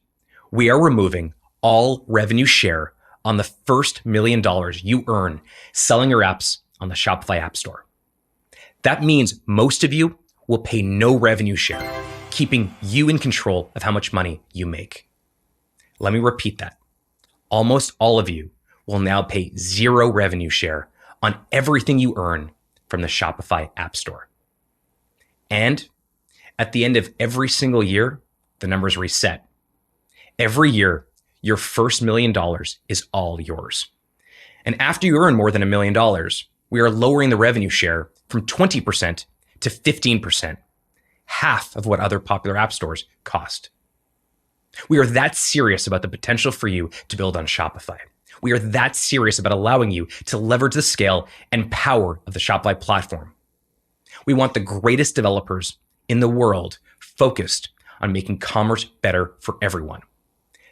we are removing all revenue share on the first $1 million you earn selling your apps on the Shopify App Store. That means most of you will pay no revenue share, keeping you in control of how much money you make. Let me repeat that. Almost all of you will now pay 0 revenue share on everything you earn from the Shopify App Store. And at the end of every single year, the numbers reset. Every year, your first $1 million is all yours. And after you earn more than $1 million, we are lowering the revenue share from 20% to 15%, half of what other popular app stores cost. We are that serious about the potential for you to build on Shopify. We are that serious about allowing you to leverage the scale and power of the Shopify platform. We want the greatest developers in the world focused on making commerce better for everyone.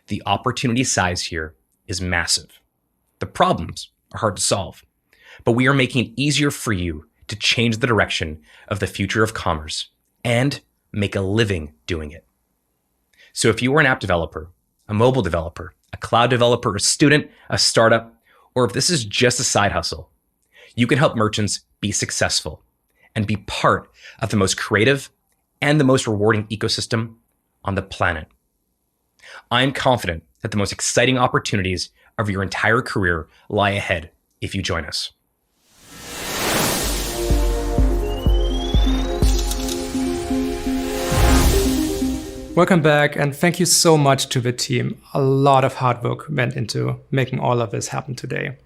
The opportunity size here is massive. The problems are hard to solve, but we are making it easier for you to change the direction of the future of commerce and make a living doing it. So if you are an app developer, a mobile developer, a cloud developer, a student, a startup, or if this is just a side hustle, you can help merchants be successful and be part of the most creative and the most rewarding ecosystem on the planet. I'm confident that the most exciting opportunities of your entire career lie ahead if you join us. Welcome back, and thank you so much to the team. A lot of hard work went into making all of this happen today.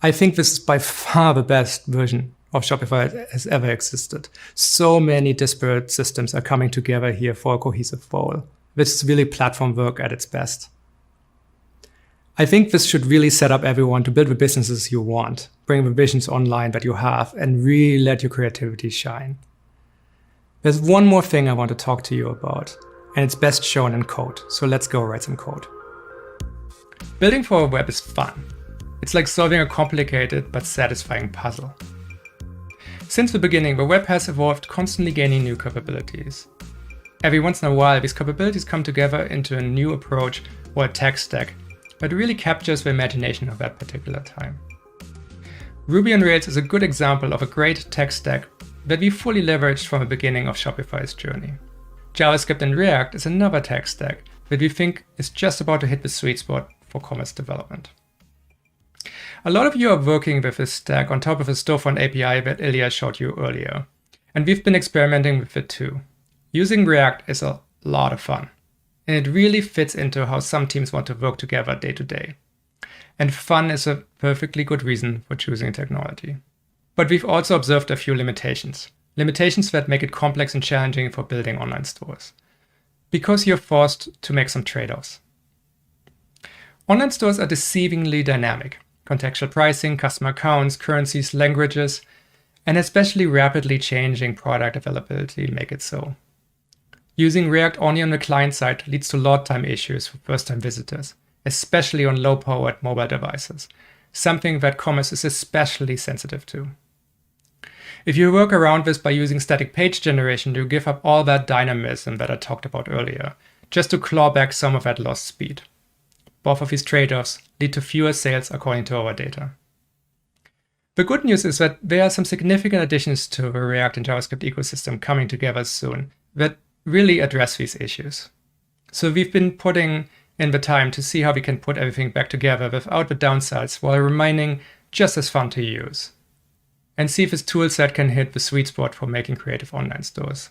I think this is by far the best version of Shopify that has ever existed. So many disparate systems are coming together here for a cohesive whole. This is really platform work at its best. I think this should really set up everyone to build the businesses you want, bring the visions online that you have, and really let your creativity shine. There's one more thing I want to talk to you about, and it's best shown in code, so let's go write some code. Building for a web is fun. It's like solving a complicated but satisfying puzzle. Since the beginning, the web has evolved, constantly gaining new capabilities. Every once in a while, these capabilities come together into a new approach or a tech stack that really captures the imagination of that particular time. Ruby on Rails is a good example of a great tech stack that we fully leveraged from the beginning of Shopify's journey. JavaScript and React is another tech stack that we think is just about to hit the sweet spot for commerce development. A lot of you are working with this stack on top of the storefront API that Ilya showed you earlier, and we've been experimenting with it too. Using React is a lot of fun, and it really fits into how some teams want to work together day to day. And fun is a perfectly good reason for choosing technology. But we've also observed a few limitations that make it complex and challenging for building online stores, because you're forced to make some trade-offs. Online stores are deceivingly dynamic. Contextual pricing, customer accounts, currencies, languages, and especially rapidly changing product availability make it so. Using React only on the client side leads to load time issues for first-time visitors, especially on low-powered mobile devices, something that commerce is especially sensitive to. If you work around this by using static page generation, you give up all that dynamism that I talked about earlier, just to claw back some of that lost speed. Both of these trade-offs lead to fewer sales according to our data. The good news is that there are some significant additions to the React and JavaScript ecosystem coming together soon that really address these issues. So we've been putting in the time to see how we can put everything back together without the downsides while remaining just as fun to use, and see if this toolset can hit the sweet spot for making creative online stores.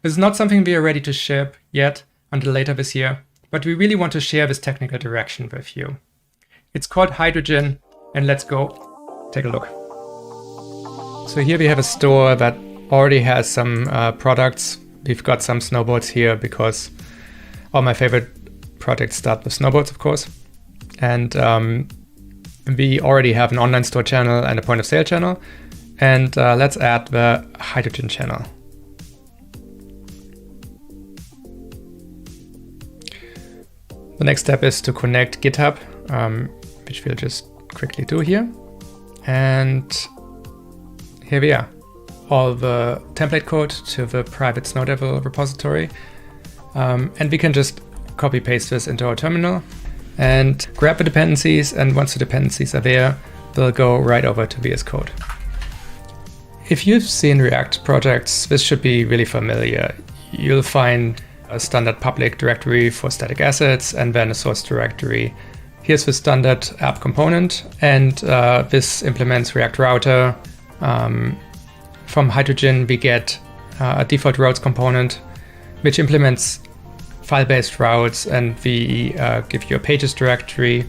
This is not something we are ready to ship yet until later this year, but we really want to share this technical direction with you. It's called Hydrogen, and let's go take a look. So here we have a store that already has some products. We've got some snowboards here because all my favorite projects start with snowboards, of course. And we already have an online store channel and a point of sale channel. And let's add the Hydrogen channel. The next step is to connect GitHub, which we'll just quickly do here. And here we are. All the template code to the private Snowdevil repository. And we can just copy paste this into our terminal and grab the dependencies. And once the dependencies are there, they'll go right over to VS Code. If you've seen React projects, this should be really familiar. You'll find a standard public directory for static assets and then a source directory. Here's the standard app component, and this implements React Router. From Hydrogen, we get a default routes component, which implements file-based routes, and we give you a pages directory.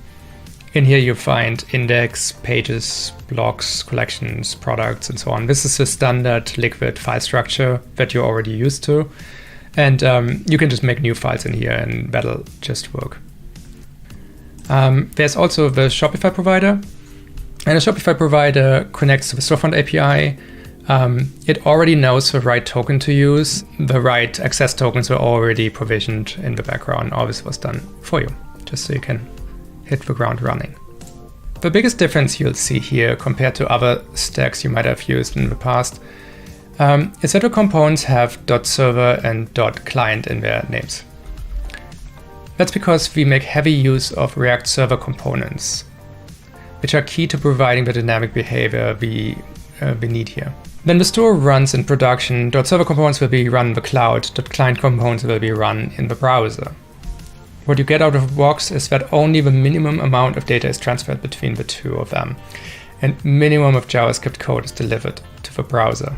In here you find index, pages, blocks, collections, products, and so on. This is a standard liquid file structure that you're already used to. And you can just make new files in here and that'll just work. There's also the Shopify provider. And the Shopify provider connects to the storefront API. It already knows the right token to use. The right access tokens were already provisioned in the background. All this was done for you, just so you can hit the ground running. The biggest difference you'll see here compared to other stacks you might have used in the past is that the components have .server and .client in their names. That's because we make heavy use of React server components, which are key to providing the dynamic behavior we need here. When the store runs in production, .server components will be run in the cloud, .client components will be run in the browser. What you get out of the box is that only the minimum amount of data is transferred between the two of them, and minimum of JavaScript code is delivered to the browser.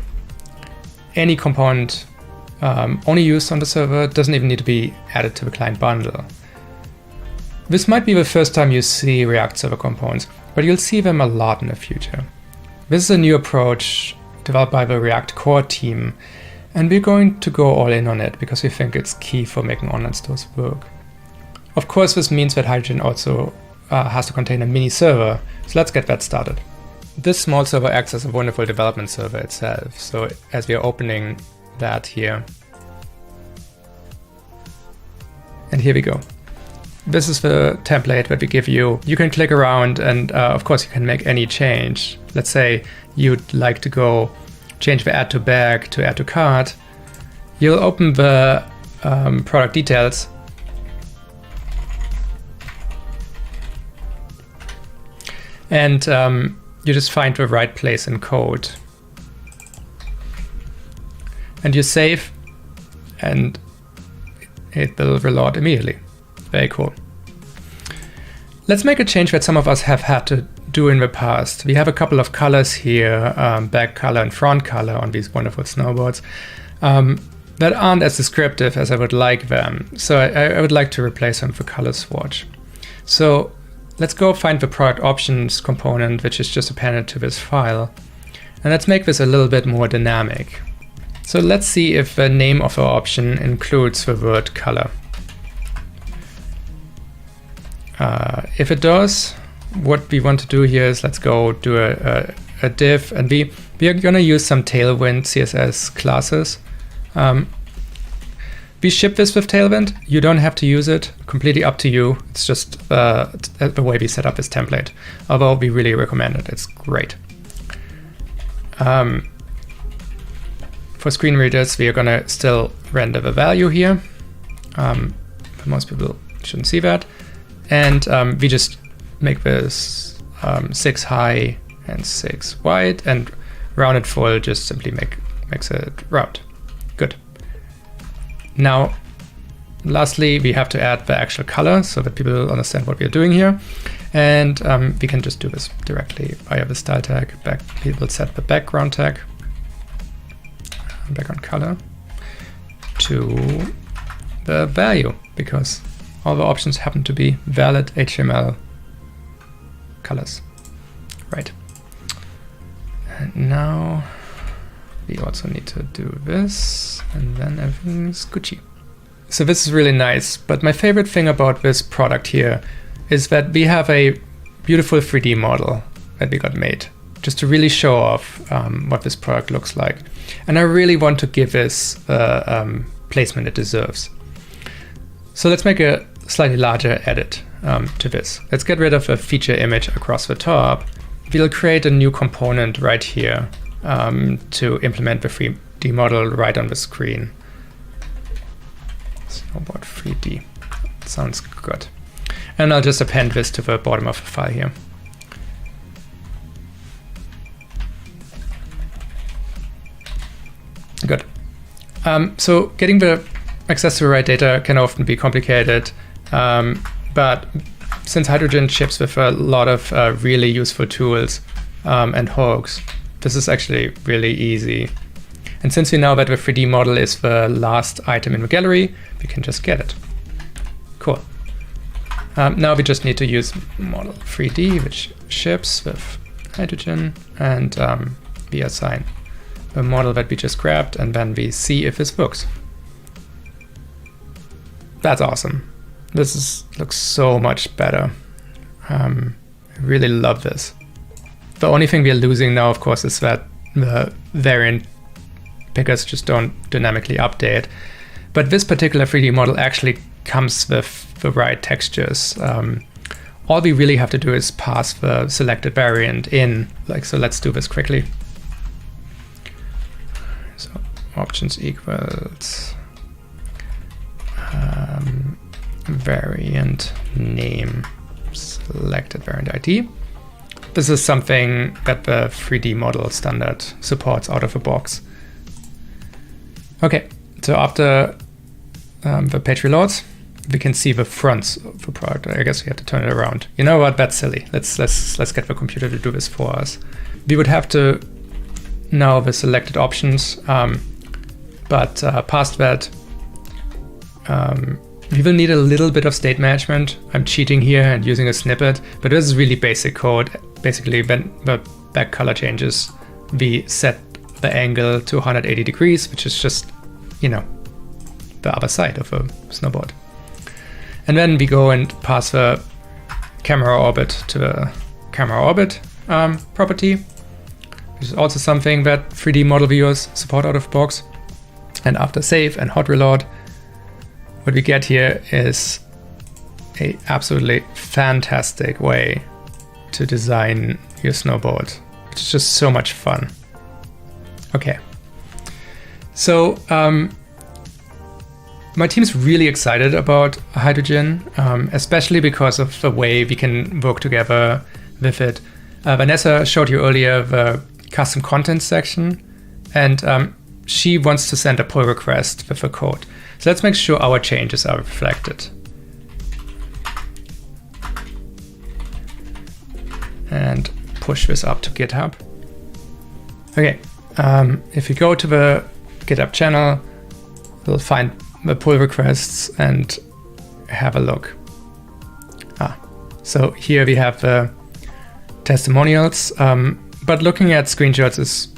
Any component only used on the server, doesn't even need to be added to the client bundle. This might be the first time you see React server components, but you'll see them a lot in the future. This is a new approach developed by the React core team, and we're going to go all in on it because we think it's key for making online stores work. Of course, this means that Hydrogen also has to contain a mini server, so let's get that started. This small server acts as a wonderful development server itself, so as we are opening that here, and here we go. This is the template that we give you. You can click around and of course you can make any change. Let's say you'd like to go change the add to bag to add to cart. You'll open the product details. And you just find the right place in code. And you save and it will reload immediately. Very cool. Let's make a change that some of us have had to do in the past. We have a couple of colors here, back color and front color on these wonderful snowboards that aren't as descriptive as I would like them. So I would like to replace them with a color swatch. So let's go find the product options component, which is just appended to this file. And let's make this a little bit more dynamic. So let's see if the name of our option includes the word color. If it does, what we want to do here is let's go do a div, and we are going to use some Tailwind CSS classes. We ship this with Tailwind. You don't have to use it, completely up to you. It's just the way we set up this template, although we really recommend it. It's great. For screen readers, we are going to still render the value here. For most people, shouldn't see that. And we just make this 6 high and 6 wide, and rounded full just simply makes it round. Good. Now, lastly, we have to add the actual color so that people understand what we're doing here. And we can just do this directly via the style tag. We will set the background tag, background color, to the value, because all the options happen to be valid HTML colors. Right. And now we also need to do this, and then everything's Gucci. So this is really nice, but my favorite thing about this product here is that we have a beautiful 3D model that we got made, just to really show off what this product looks like. And I really want to give this placement it deserves. So let's make a slightly larger edit to this. Let's get rid of a feature image across the top. We'll create a new component right here to implement the 3D model right on the screen. Snowboard 3D. Sounds good. And I'll just append this to the bottom of the file here. Good. So getting the access to the right data can often be complicated, but since Hydrogen ships with a lot of really useful tools and hooks, this is actually really easy. And since we know that the 3D model is the last item in the gallery, we can just get it. Cool. Now we just need to use model 3D, which ships with Hydrogen, and we assign the model that we just grabbed, and then we see if this works. That's awesome. This looks so much better. I really love this. The only thing we are losing now, of course, is that the variant pickers just don't dynamically update. But this particular 3D model actually comes with the right textures. All we really have to do is pass the selected variant in. So let's do this quickly. So options equals variant name selected variant ID. This is something that the 3D model standard supports out of the box. Okay, so after the page reloads, we can see the fronts of the product. I guess we have to turn it around. You know what? That's silly. Let's get the computer to do this for us. We would have to now the selected options But past that, we will need a little bit of state management. I'm cheating here and using a snippet, but this is really basic code. Basically, when the back color changes, we set the angle to 180 degrees, which is just, the other side of a snowboard. And then we go and pass the camera orbit to the camera orbit property, which is also something that 3D model viewers support out of box. And after save and hot reload, what we get here is a absolutely fantastic way to design your snowboard, which is just so much fun. Okay, so my team's really excited about hydrogen, especially because of the way we can work together with it. Vanessa showed you earlier the custom content section, and she wants to send a pull request with the code. So let's make sure our changes are reflected. And push this up to GitHub. Okay, if we go to the GitHub channel, we'll find the pull requests and have a look. So here we have the testimonials, but looking at screenshots is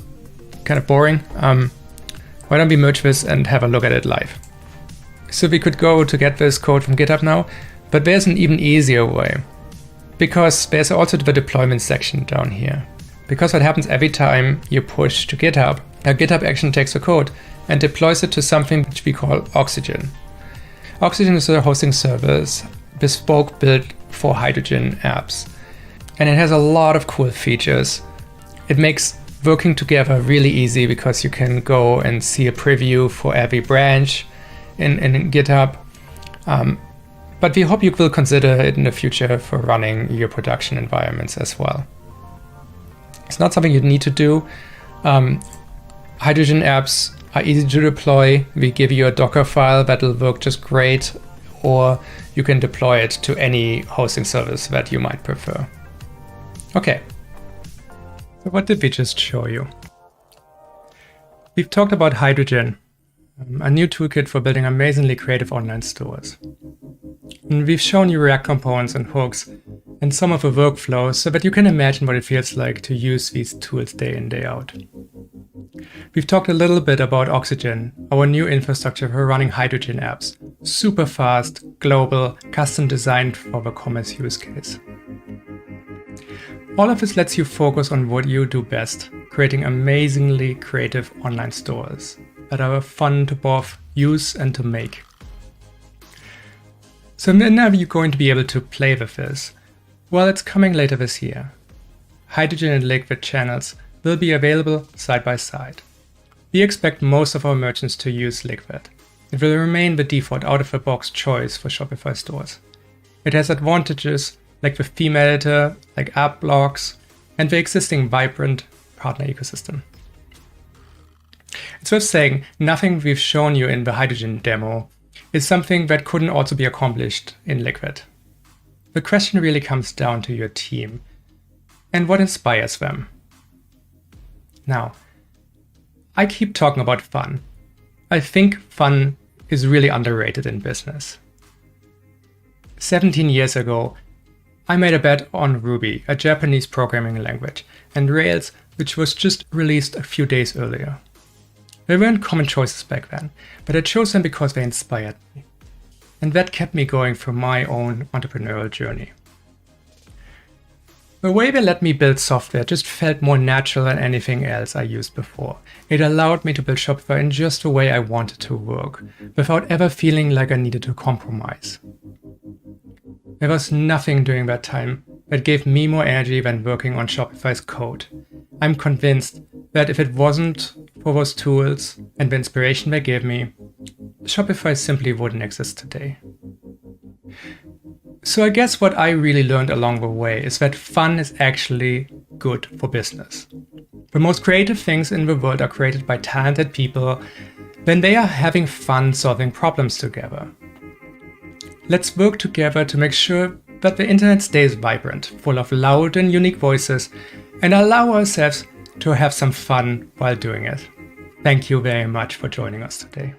kind of boring. Why don't we merge this and have a look at it live? So we could go to get this code from GitHub now, but there's an even easier way, because there's also the deployment section down here. Because what happens every time you push to GitHub, a GitHub action takes the code and deploys it to something which we call Oxygen. Oxygen is a hosting service bespoke built for hydrogen apps. And it has a lot of cool features. It makes working together really easy because you can go and see a preview for every branch in GitHub. But we hope you will consider it in the future for running your production environments as well. It's not something you need to do. Hydrogen apps are easy to deploy. We give you a Docker file that will work just great, or you can deploy it to any hosting service that you might prefer. Okay, so what did we just show you? We've talked about Hydrogen, a new toolkit for building amazingly creative online stores. And we've shown you React components and hooks and some of the workflows so that you can imagine what it feels like to use these tools day in, day out. We've talked a little bit about Oxygen, our new infrastructure for running hydrogen apps. Super fast, global, custom designed for the commerce use case. All of this lets you focus on what you do best, creating amazingly creative online stores that are fun to both use and to make. So when are you going to be able to play with this? Well, it's coming later this year. Hydrogen and Liquid channels will be available side by side. We expect most of our merchants to use Liquid. It will remain the default out-of-the-box choice for Shopify stores. It has advantages like the theme editor, like app blocks, and the existing vibrant partner ecosystem. It's worth saying, nothing we've shown you in the Hydrogen demo is something that couldn't also be accomplished in Liquid. The question really comes down to your team and what inspires them. Now, I keep talking about fun. I think fun is really underrated in business. 17 years ago, I made a bet on Ruby, a Japanese programming language, and Rails, which was just released a few days earlier. They weren't common choices back then, but I chose them because they inspired me. And that kept me going through my own entrepreneurial journey. The way they let me build software just felt more natural than anything else I used before. It allowed me to build Shopify in just the way I wanted to work, without ever feeling like I needed to compromise. There was nothing during that time that gave me more energy than working on Shopify's code. I'm convinced that if it wasn't for those tools and the inspiration they gave me, Shopify simply wouldn't exist today. So I guess what I really learned along the way is that fun is actually good for business. The most creative things in the world are created by talented people when they are having fun solving problems together. Let's work together to make sure that the internet stays vibrant, full of loud and unique voices, and allow ourselves to have some fun while doing it. Thank you very much for joining us today.